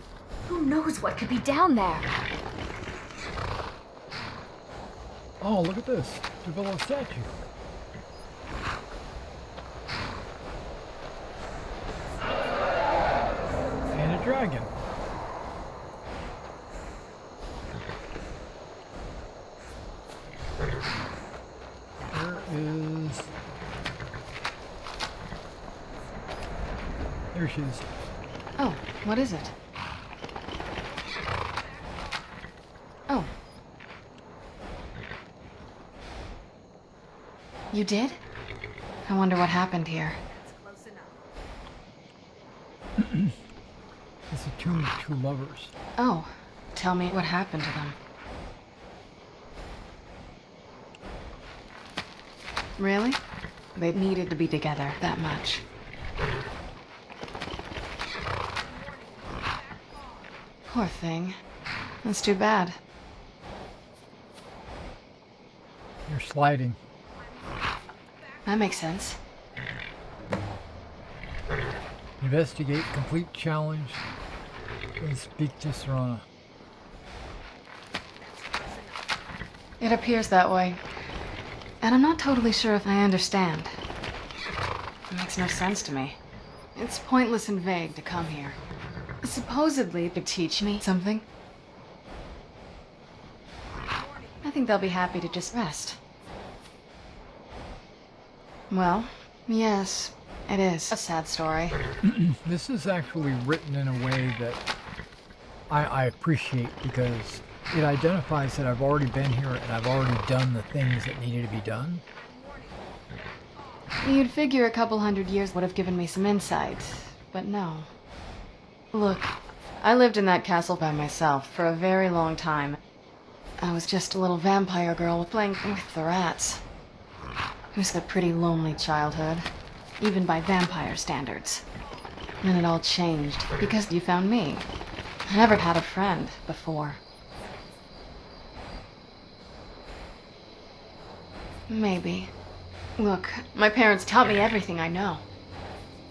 Who knows what could be down there? Oh, look at this. Develop statue. And a dragon. There she is. Oh, what is it? Oh. You did? I wonder what happened here. It's a tomb of two lovers. Oh, tell me what happened to them. Really? They needed to be together that much. Poor thing. That's too bad. You're sliding. That makes sense. Investigate, complete challenge, and speak to Serana. It appears that way. And I'm not totally sure if I understand. It makes no sense to me. It's pointless and vague to come here. Supposedly to teach me something. I think they'll be happy to just rest. Well, yes, it is a sad story. This is actually written in a way that I appreciate, because it identifies that I've already been here and I've already done the things that needed to be done. You'd figure a couple hundred years would have given me some insight, but no. Look, I lived in that castle by myself for a very long time. I was just a little vampire girl playing with the rats. It was a pretty lonely childhood, even by vampire standards. Then it all changed because you found me. I never had a friend before. Maybe. Look, my parents taught me everything I know.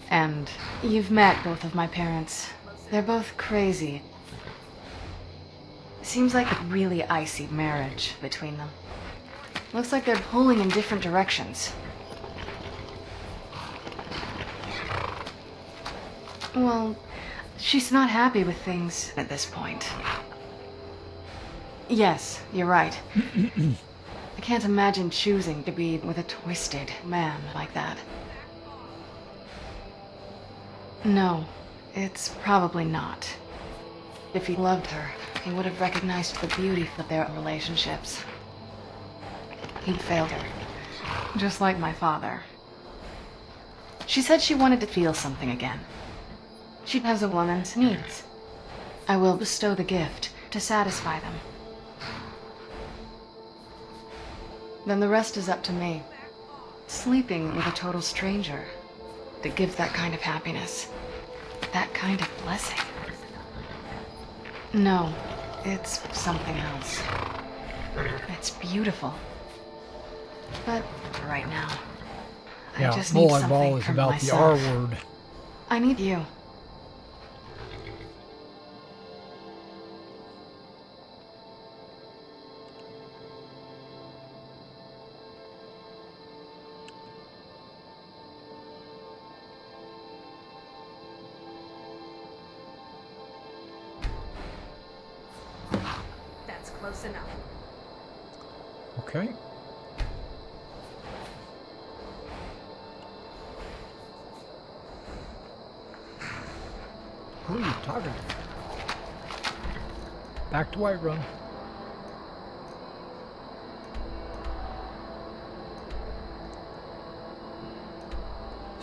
And you've met both of my parents. They're both crazy. Seems like a really icy marriage between them. Looks like they're pulling in different directions. Well, she's not happy with things at this point. Yes, you're right. I can't imagine choosing to be with a twisted man like that. No, it's probably not. If he loved her, he would have recognized the beauty of their relationships. He'd failed her, just like my father. She said she wanted to feel something again. She has a woman's needs. I will bestow the gift to satisfy them. Then the rest is up to me. Sleeping with a total stranger to give that kind of happiness, that kind of blessing. No, it's something else. It's beautiful. But right now, I just need something is for about myself. the R word. I need you. That's close enough. Okay. Who are you talking to? Back to Whiterun.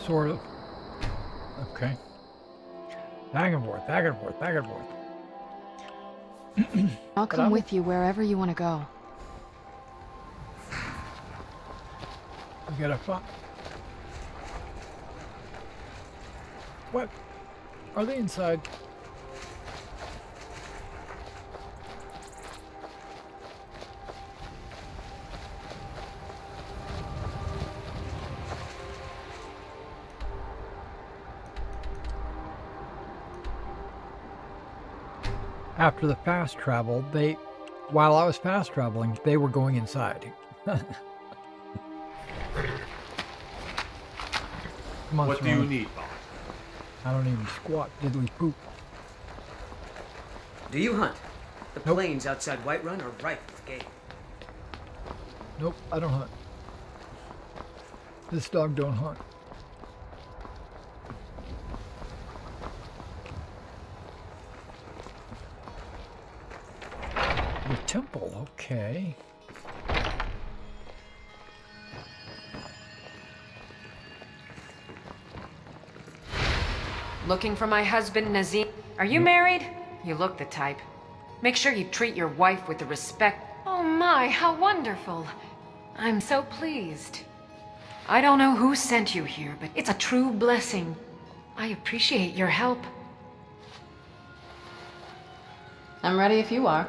Sort of. Okay. Back and forth, back and forth, back and forth. I'll come with you wherever you want to go. We gotta find. What? Are they inside? After the fast travel, while I was fast traveling, they were going inside. Come on, what do you need, boss? I don't even squat diddly poop. Do you hunt? The plains outside Whiterun are rife with game. Nope, I don't hunt. This dog don't hunt. The temple, okay. Looking for my husband, Nazim? Are you married? You look the type. Make sure you treat your wife with the respect. Oh my, how wonderful. I'm so pleased. I don't know who sent you here, but it's a true blessing. I appreciate your help. I'm ready if you are.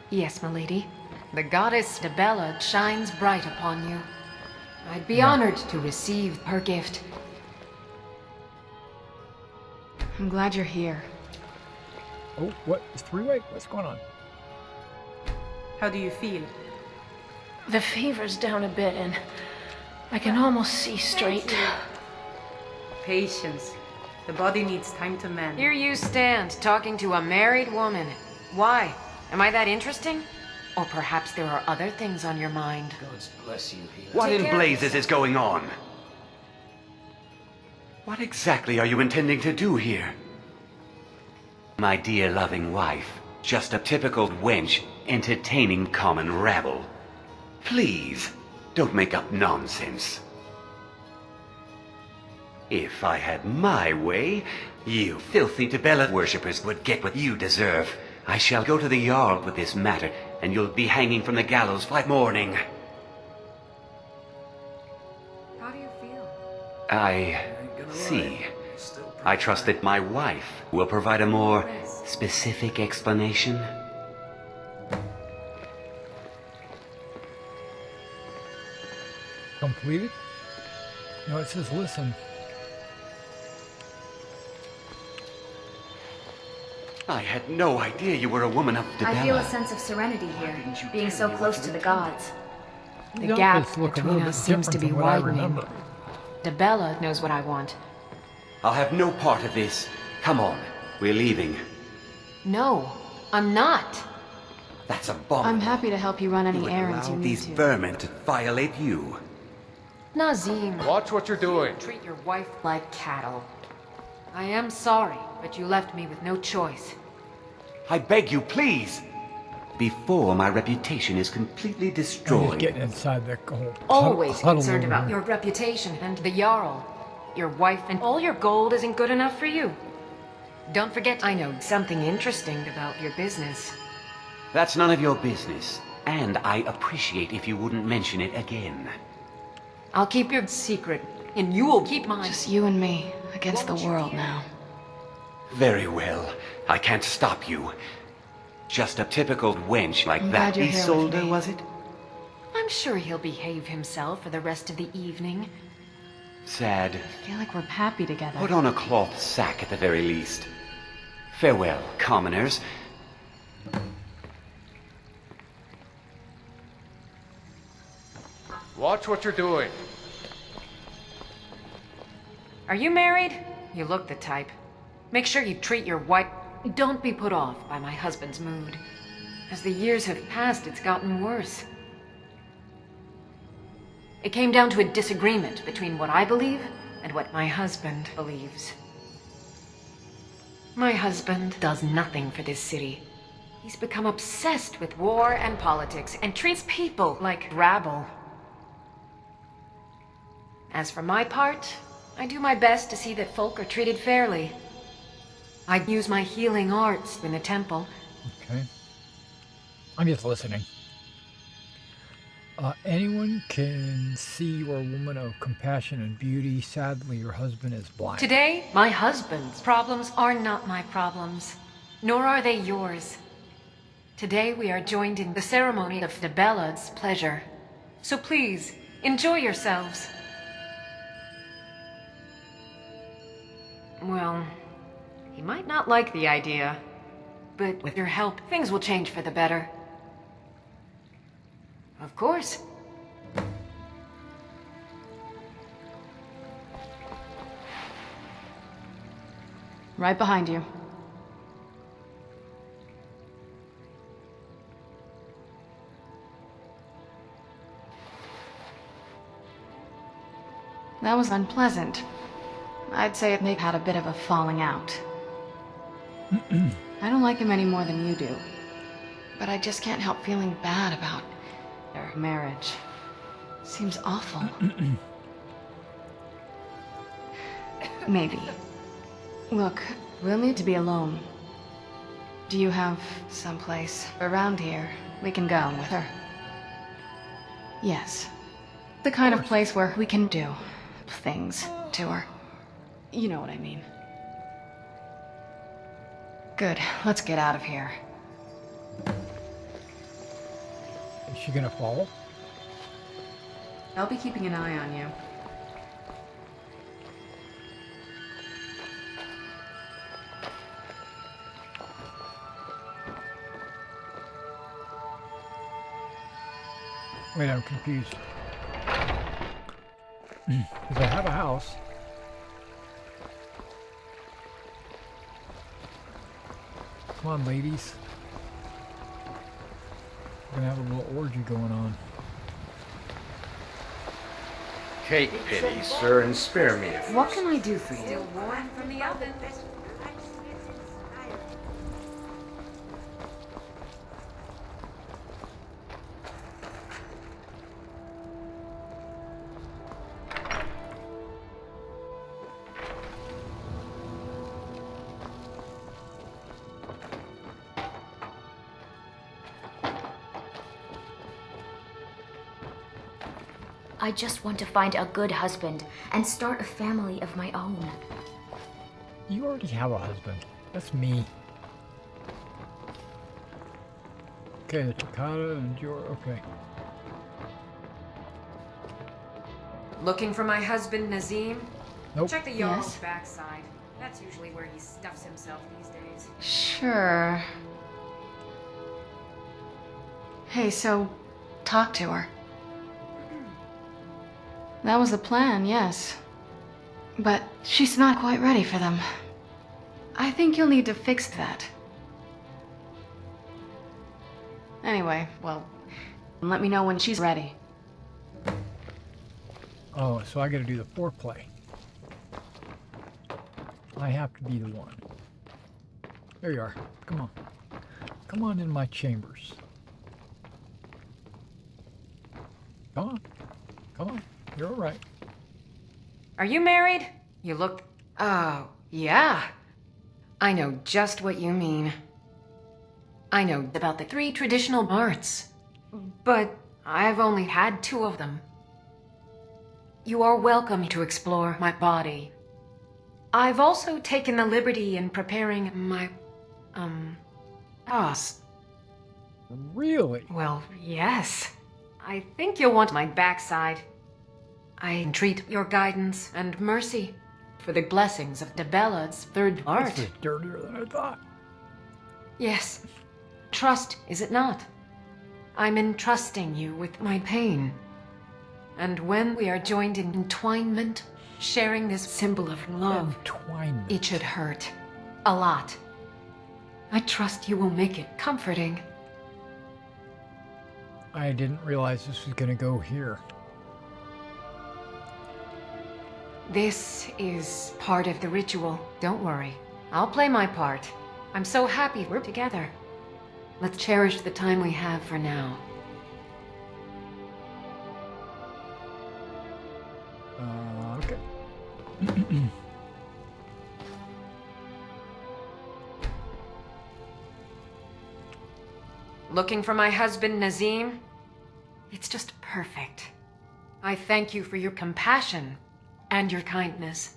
Yes, milady. The goddess Debella shines bright upon you. I'd be honored to receive her gift. I'm glad you're here. Oh, what? It's three-way? What's going on? How do you feel? The fever's down a bit and I can almost see straight. Patience. The body needs time to mend. Here you stand, talking to a married woman. Why? Am I that interesting? Or perhaps there are other things on your mind. God bless you, healer. What in blazes is going on? What exactly are you intending to do here? My dear loving wife, just a typical wench entertaining common rabble. Please, don't make up nonsense. If I had my way, you filthy Dibella worshippers would get what you deserve. I shall go to the Jarl with this matter, and you'll be hanging from the gallows by morning. How do you feel? I see. I trust that my wife will provide a more specific explanation. Completed? No, it says listen. I had no idea you were a woman of Dibella. I feel a sense of serenity here, being so close to the gods. The The gap outfits look a between little us bit seems to different be from what I widening. remember. Dibella knows what I want. I'll have no part of this. Come on, we're leaving. No, I'm not. That's abominable. I'm happy to help you run any errands you Allow need these to. vermin to violate you. Nazim. Watch what you're doing. Treat your wife like cattle. I am sorry, but you left me with no choice. I beg you, please. Before my reputation is completely I'm destroyed. just getting inside the whole Always huddle concerned over about here. your reputation and the Jarl. Your wife and all your gold isn't good enough for you. Don't forget, I know something interesting about your business. That's none of your business. And I appreciate if you wouldn't mention it again. I'll keep your secret, and you will keep mine. Just you and me against the world now. Very well. I can't stop you. Just a typical wench like I'm that glad you're here with Isolde, me. was it? I'm sure he'll behave himself for the rest of the evening. Sad. I feel like we're happy together. Put on a cloth sack at the very least. Farewell, commoners. Watch what you're doing. Are you married? You look the type. Make sure you treat your wife. Don't be put off by my husband's mood. As the years have passed, it's gotten worse. It came down to a disagreement between what I believe and what my husband believes. My husband does nothing for this city. He's become obsessed with war and politics and treats people like rabble. As for my part, I do my best to see that folk are treated fairly. I use my healing arts in the temple. Okay. I'm just listening. Anyone can see you are a woman of compassion and beauty. Sadly, your husband is blind. Today, my husband's problems are not my problems, nor are they yours. Today we are joined in the ceremony of Dibella's pleasure. So please, enjoy yourselves. Well, he might not like the idea, but with your help, things will change for the better. Of course. Right behind you. That was unpleasant. I'd say they had a bit of a falling out. I don't like him any more than you do. But I just can't help feeling bad about their marriage. Seems awful. Maybe. Look, we'll need to be alone. Do you have someplace around here we can go with her? Yes. The kind of place where we can do things to her. You know what I mean. Good. Let's get out of here. Is she gonna fall? I'll be keeping an eye on you. Wait, I'm confused. Because I have a house. Come on, ladies. We're gonna have a little orgy going on. Take pity, sir, and spare me. What can I do for you? Still warm from the oven. I just want to find a good husband and start a family of my own. You already have a husband. That's me. Okay, the Takata and your... Okay. Looking for my husband, Nazim? Nope. Check the Jarl's Yes? backside. That's usually where he stuffs himself these days. Sure. Hey, so, talk to her. That was the plan, yes. But she's not quite ready for them. I think you'll need to fix that. Anyway, well, let me know when she's ready. Oh, so I gotta do the foreplay. I have to be the one. There you are. Come on. Come on in my chambers. Come on. Come on. You're all right. Are you married? You look... Oh, yeah. I know just what you mean. I know about the 3 traditional arts, but I've only had 2 of them. You are welcome to explore my body. I've also taken the liberty in preparing my, boss. Really? Well, yes. I think you'll want my backside. I entreat your guidance and mercy for the blessings of Debella's 3rd art. This is dirtier than I thought. Yes. Trust, is it not? I'm entrusting you with my pain. And when we are joined in entwinement, sharing this symbol of love, it should hurt. A lot. I trust you will make it comforting. I didn't realize this was gonna go here. This is part of the ritual. Don't worry. I'll play my part. I'm so happy we're together. Let's cherish the time we have for now. Okay. Looking for my husband, Nazim? It's just perfect. I thank you for your compassion and your kindness.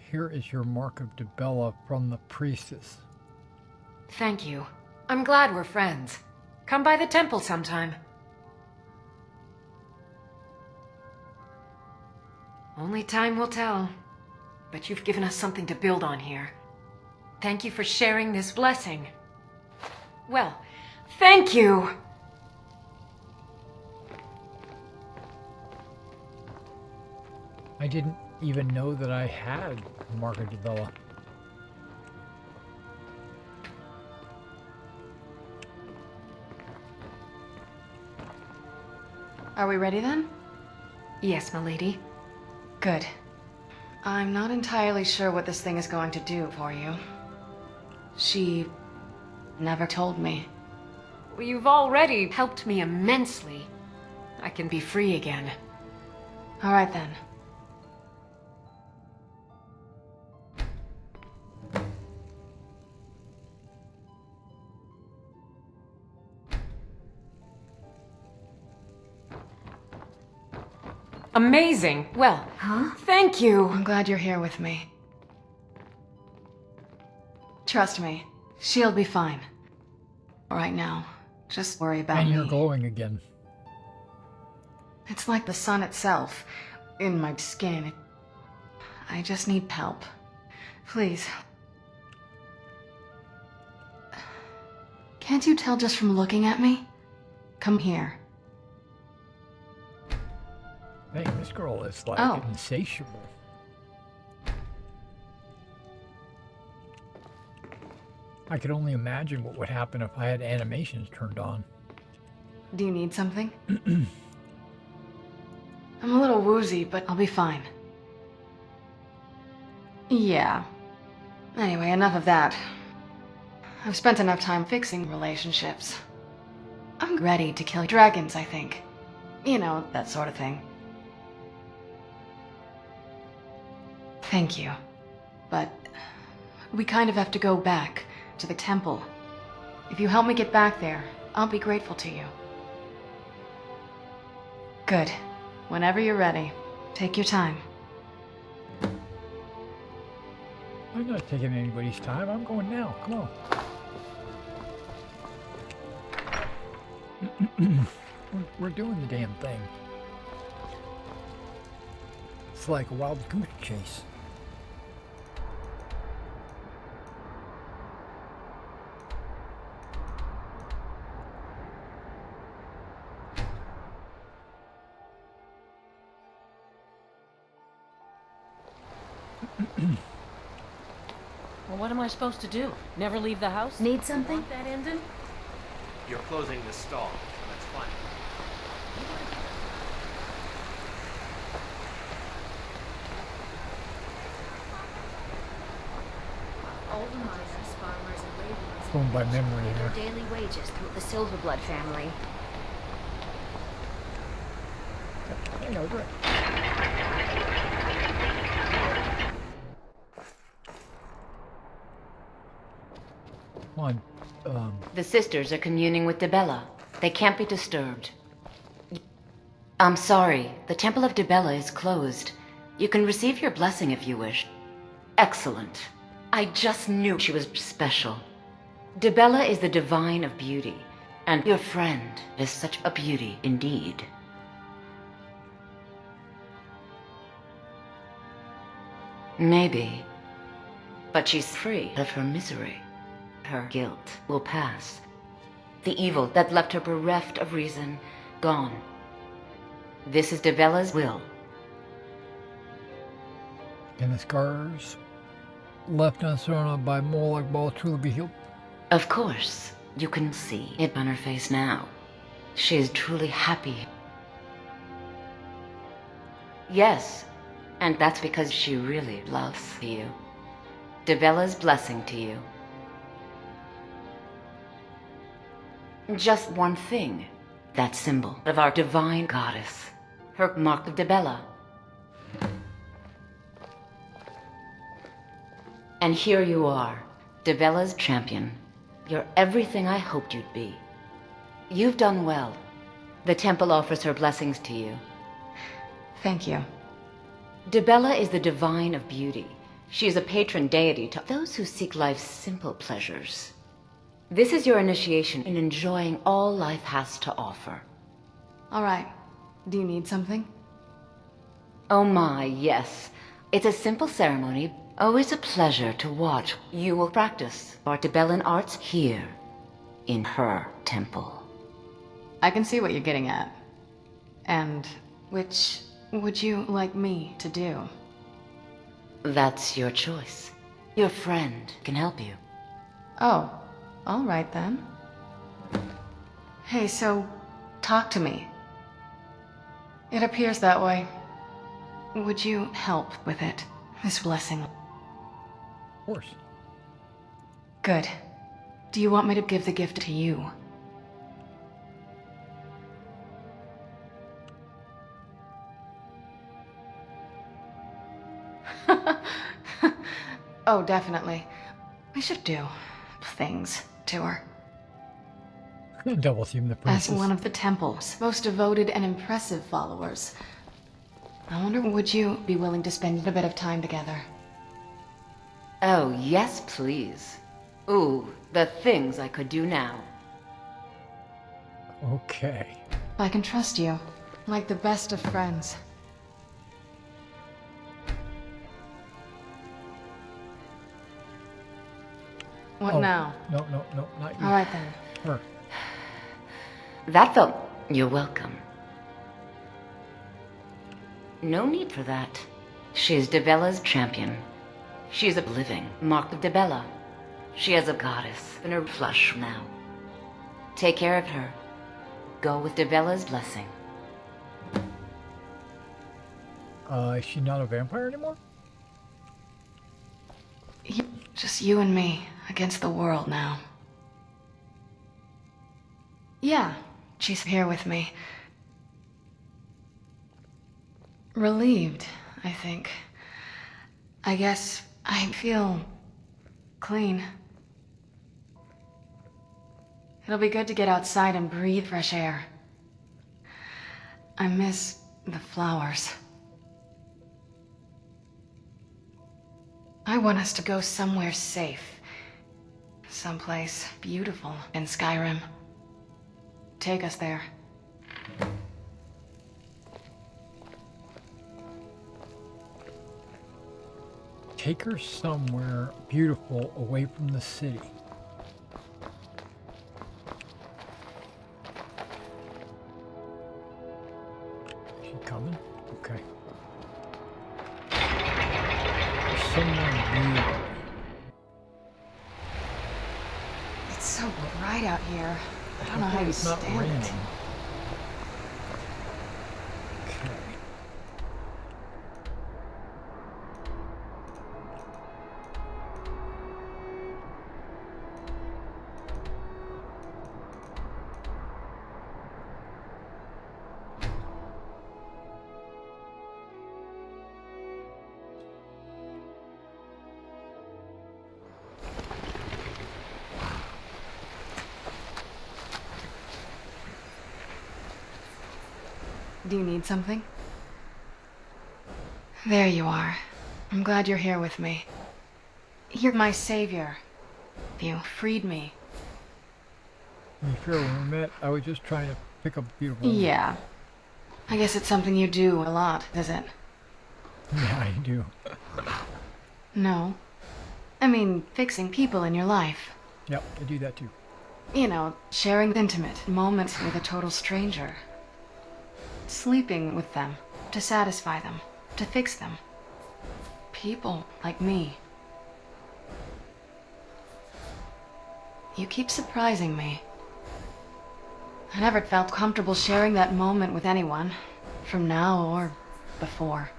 Here is your mark of Dibella from the priestess. Thank you. I'm glad we're friends. Come by the temple sometime. Only time will tell. But you've given us something to build on here. Thank you for sharing this blessing. Well, thank you! I didn't even know that I had Mark of Dibella. Are we ready then? Yes, milady. Good. I'm not entirely sure what this thing is going to do for you. She never told me. Well, you've already helped me immensely. I can be free again. All right then. Amazing. Well, thank you. I'm glad you're here with me. Trust me, she'll be fine. Right now, just worry about And me. you're glowing again. It's like the sun itself, in my skin. I just need help. Please. Can't you tell just from looking at me? Come here. Hey, this girl is like insatiable. I could only imagine what would happen if I had animations turned on. Do you need something? I'm a little woozy, but I'll be fine. Yeah. Anyway, enough of that. I've spent enough time fixing relationships. I'm ready to kill dragons, I think. You know, that sort of thing. Thank you. But we kind of have to go back to the temple. If you help me get back there, I'll be grateful to you. Good. Whenever you're ready, take your time. I'm not taking anybody's time. I'm going now. Come on. We're doing the damn thing. It's like a wild goose chase. Well, what am I supposed to do? Never leave the house? Need something? Want that ending? You're closing the stall. That's fine. All the miners, farmers, and laborers Going by memory pay here. their daily wages through the Silverblood family. Hang over it. Come on. The sisters are communing with Dibella. They can't be disturbed. I'm sorry. The Temple of Dibella is closed. You can receive your blessing if you wish. Excellent. I just knew she was special. Dibella is the divine of beauty, and your friend is such a beauty indeed. Maybe. But she's free of her misery. Her guilt will pass. The evil that left her bereft of reason, gone. This is Dibella's will. Can the scars left unsewn by Moloch Ball truly be healed? Of course. You can see it on her face now. She is truly happy. Yes, and that's because she really loves you. Dibella's blessing to you. Just one thing. That symbol of our divine goddess. Her mark of Dibella. And here you are, Dibella's champion. You're everything I hoped you'd be. You've done well. The temple offers her blessings to you. Thank you. Dibella is the divine of beauty. She is a patron deity to those who seek life's simple pleasures. This is your initiation in enjoying all life has to offer. All right. Do you need something? Oh my, yes. It's a simple ceremony. Always a pleasure to watch. You will practice our Dibellan arts here, in her temple. I can see what you're getting at. And which would you like me to do? That's your choice. Your friend can help you. Oh, all right then. Hey, so, talk to me. It appears that way. Would you help with it? This blessing. Of course. Good. Do you want me to give the gift to you? Oh, definitely. We should do things to her. Double team the princess. As one of the temple's most devoted and impressive followers, I wonder, would you be willing to spend a bit of time together? Oh, yes, please. Ooh, the things I could do now. Okay. I can trust you, like the best of friends. What now? No, not you. All right then. Her. That felt... You're welcome. No need for that. She's Debella's champion. She's a living mark of Debella. She has a goddess in her flesh now. Take care of her. Go with Debella's blessing. Is she not a vampire anymore? Just you and me against the world now. Yeah, she's here with me. Relieved, I think. I guess I feel clean. It'll be good to get outside and breathe fresh air. I miss the flowers. I want us to go somewhere safe. Someplace beautiful in Skyrim. Take us there. Take her somewhere beautiful away from the city. Is she coming? Okay. Somewhere beautiful. It's so bright out here. I don't know how you It's not stand raining. it. Do you need something? There you are. I'm glad you're here with me. You're my savior. You freed me. To be fair, when we met, I was just trying to pick up a beautiful woman. Yeah. I guess it's something you do a lot, is it? Yeah, I do. No. I mean, fixing people in your life. Yep, I do that too. You know, sharing intimate moments with a total stranger. Sleeping with them, to satisfy them, to fix them. People like me. You keep surprising me. I never felt comfortable sharing that moment with anyone, from now or before.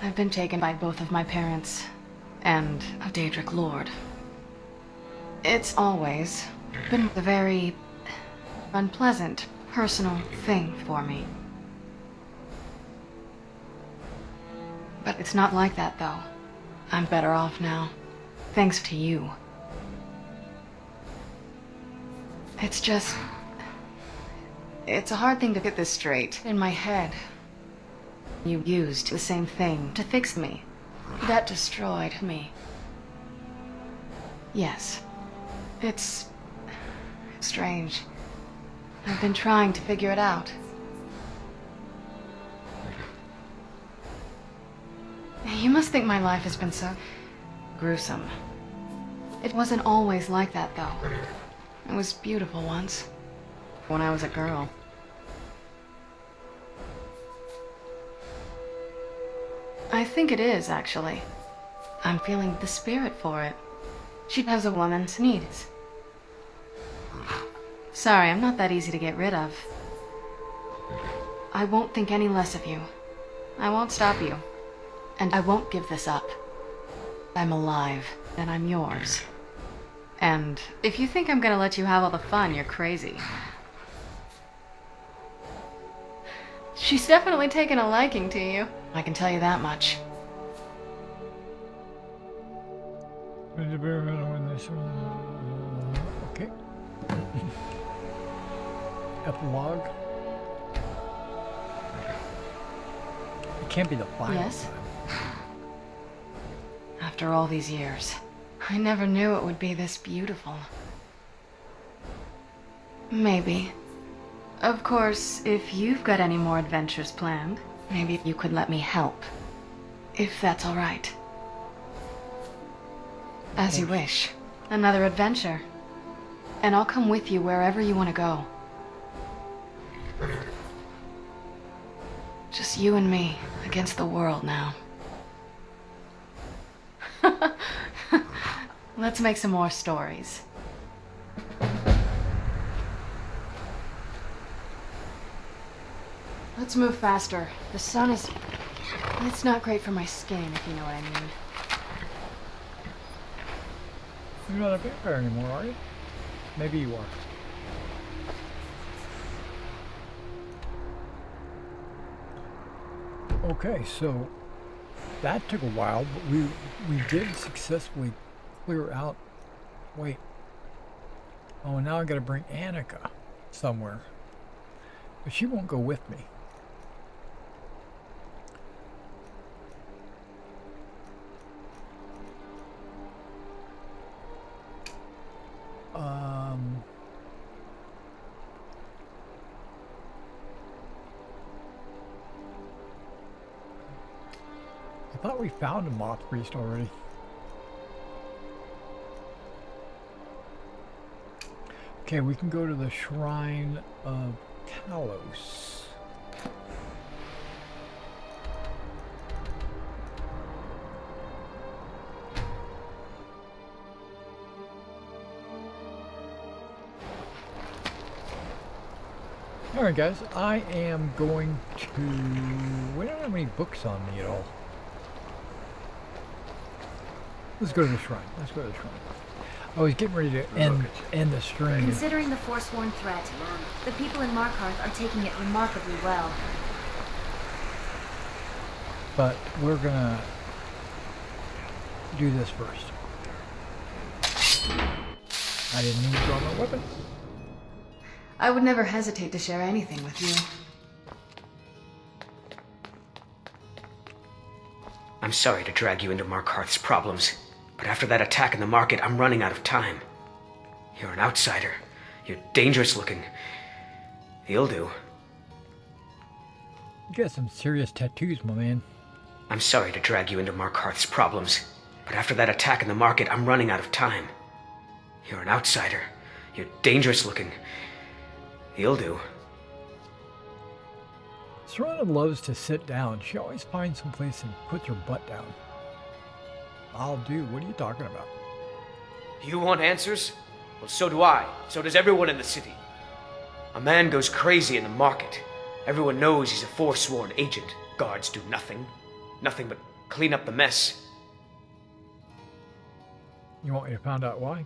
I've been taken by both of my parents, and a Daedric Lord. It's always been a very unpleasant, personal thing for me. But it's not like that, though. I'm better off now, thanks to you. It's just... it's a hard thing to get this straight in my head. You used the same thing to fix me. That destroyed me. Yes. It's... strange. I've been trying to figure it out. You must think my life has been so gruesome. It wasn't always like that, though. It was beautiful once, when I was a girl. I think it is, actually. I'm feeling the spirit for it. She has a woman's needs. Sorry, I'm not that easy to get rid of. I won't think any less of you. I won't stop you. And I won't give this up. I'm alive, and I'm yours. And if you think I'm gonna let you have all the fun, you're crazy. She's definitely taken a liking to you. I can tell you that much. Okay. Epilogue. It can't be the final. Yes? After all these years, I never knew it would be this beautiful. Maybe. Of course, if you've got any more adventures planned, maybe you could let me help. If that's all right. As you wish. Another adventure. and I'll come with you wherever you want to go. Just you and me against the world now. Let's make some more stories. Let's move faster. The sun is... It's not great for my skin, if you know what I mean. You're not a vampire anymore, are you? Maybe you are. Okay, so that took a while, but we did successfully clear out. Wait. Oh, now I gotta bring Annika somewhere. But she won't go with me. I thought we found a moth priest already. Okay, we can go to the Shrine of Talos. Alright guys, I am going to... We don't have any books on me at all. Let's go to the shrine. Let's go to the shrine. I was getting ready to end the stream. Considering the Forsworn threat, the people in Markarth are taking it remarkably well. But we're gonna do this first. I didn't need to draw my weapon. I would never hesitate to share anything with you. I'm sorry to drag you into Markarth's problems, but after that attack in the market, I'm running out of time. You're an outsider. You're dangerous looking. You'll do. You got some serious tattoos, my man. I'm sorry to drag you into Markarth's problems, but after that attack in the market, I'm running out of time. You're an outsider. You're dangerous looking. You'll do. Serana loves to sit down. She always finds some place and puts her butt down. I'll do. What are you talking about? You want answers? Well, so do I. So does everyone in the city. A man goes crazy in the market. Everyone knows he's a forsworn agent. Guards do nothing. Nothing but clean up the mess. You want me to find out why?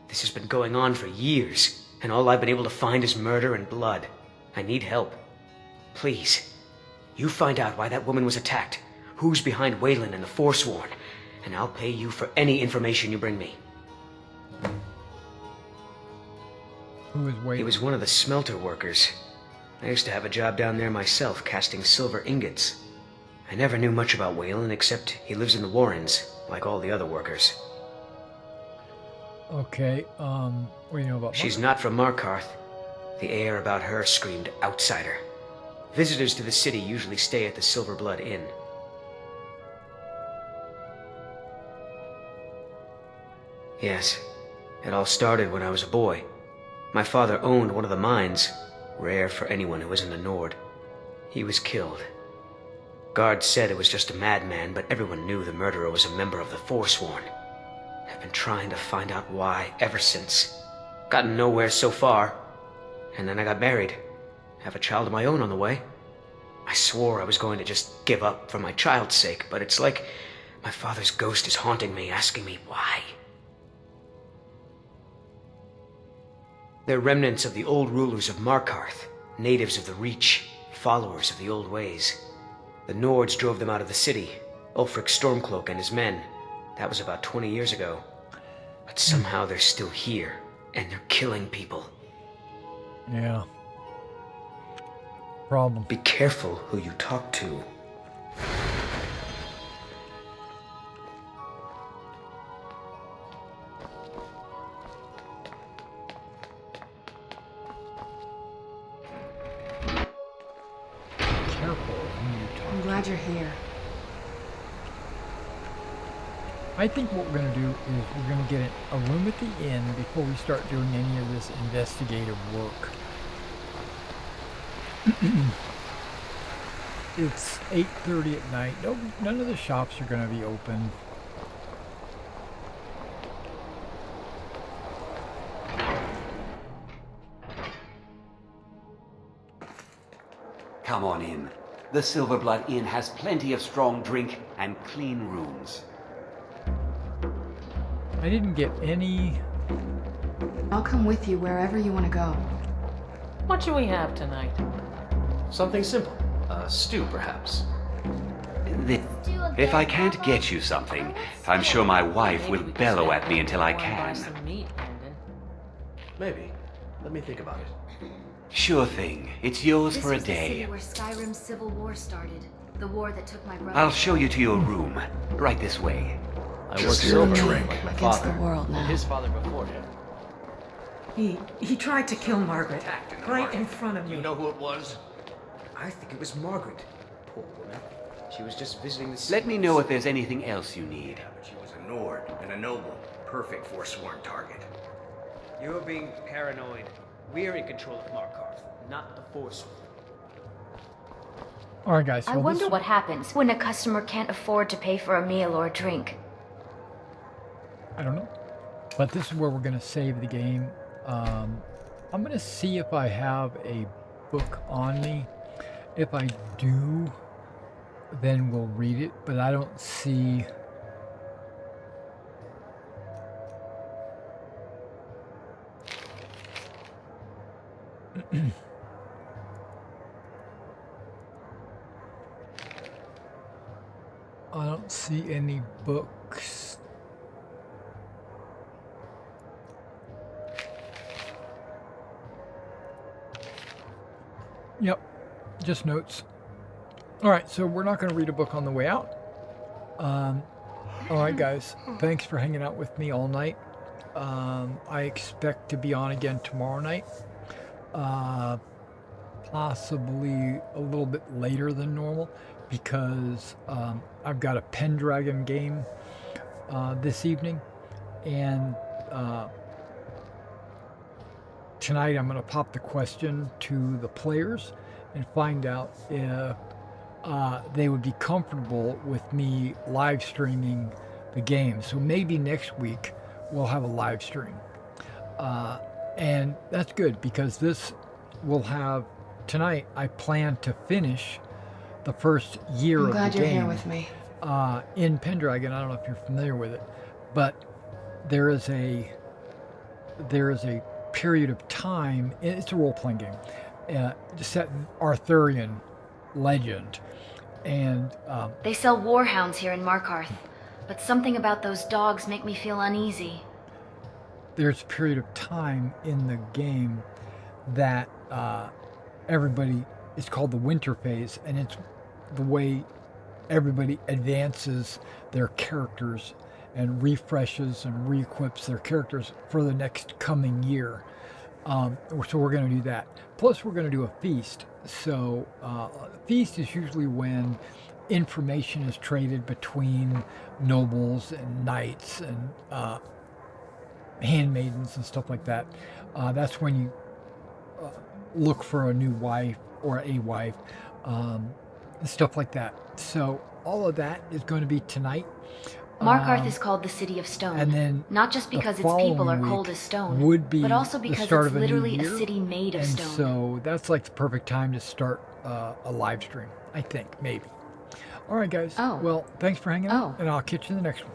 This has been going on for years, and all I've been able to find is murder and blood. I need help. Please, you find out why that woman was attacked, who's behind Waylon and the Forsworn, and I'll pay you for any information you bring me. Who is Waylon? He was one of the smelter workers. I used to have a job down there myself, casting silver ingots. I never knew much about Waylon, except he lives in the Warrens, like all the other workers. Okay, what do you know about She's not from Markarth. The air about her screamed outsider. Visitors to the city usually stay at the Silver Blood Inn. Yes, it all started when I was a boy. My father owned one of the mines, rare for anyone who isn't a Nord. He was killed. Guards said it was just a madman, but everyone knew the murderer was a member of the Forsworn. I've been trying to find out why ever since. Gotten nowhere so far. And then I got married. Have a child of my own on the way. I swore I was going to just give up for my child's sake, but it's like my father's ghost is haunting me, asking me why. They're remnants of the old rulers of Markarth, natives of the Reach, followers of the old ways. The Nords drove them out of the city, Ulfric Stormcloak and his men. That was about 20 years ago. But somehow they're still here, and they're killing people. Yeah. Problem. Be careful who you talk to. Careful who you talk to. I'm glad you're here. I think what we're going to do is we're going to get a room at the inn before we start doing any of this investigative work. It's 8:30 at night. No, none of the shops are going to be open. Come on in. The Silverblood Inn has plenty of strong drink and clean rooms. I didn't get any... I'll come with you wherever you want to go. What do we have tonight? Something simple. A stew, perhaps. If I can't get you something, I'm sure my wife will bellow at me until I can. Maybe. Let me think about it. Sure thing. It's yours This for a was the day. city where Skyrim's civil war started. The war that took my brother. I'll show you to your room. Right this way. I work silver like my Against father the world now. and his father before him. He tried to kill Margaret right in front of me. You know who it was? I think it was Margaret. Poor woman. She was just visiting the... Let me know if there's anything else you need. Yeah, but she was a Nord and a noble. Perfect forsworn target. You're being paranoid. We're in control of Markarth, not the Force. Alright guys, so I wonder what happens when a customer can't afford to pay for a meal or a drink. I don't know. But this is where we're going to save the game. I'm going to see if I have a book on me. If I do, then we'll read it. But I don't see... I don't see any books. Yep, just notes. Alright, so we're not going to read a book on the way out. Alright guys, thanks for hanging out with me all night. I expect to be on again tomorrow night. Possibly a little bit later than normal because I've got a Pendragon game this evening, and tonight I'm going to pop the question to the players and find out if they would be comfortable with me live streaming the game. So maybe next week we'll have a live stream. And that's good because this will have... Tonight I plan to finish the first year of the game. I'm glad you're here with me. In Pendragon. I don't know if you're familiar with it, but there is a period of time. It's a role-playing game set in Arthurian legend, and They sell warhounds here in Markarth, but something about those dogs make me feel uneasy. there's a period of time in the game that everybody, it's called the winter phase, and it's the way everybody advances their characters and refreshes and re-equips their characters for the next coming year. So we're going to do that. Plus we're going to do a feast. So a feast is usually when information is traded between nobles and knights and handmaidens and stuff like that. That's when you look for a new wife or a wife, stuff like that. So all of that is going to be tonight. Markarth is called the City of Stone, and then not just because its people are cold as stone, would be but also the because start it's of a new literally a year. city made of And stone. so that's like the perfect time to start a live stream, I think, maybe. All right, guys. Oh. Well, thanks for hanging out, and I'll catch you in the next one.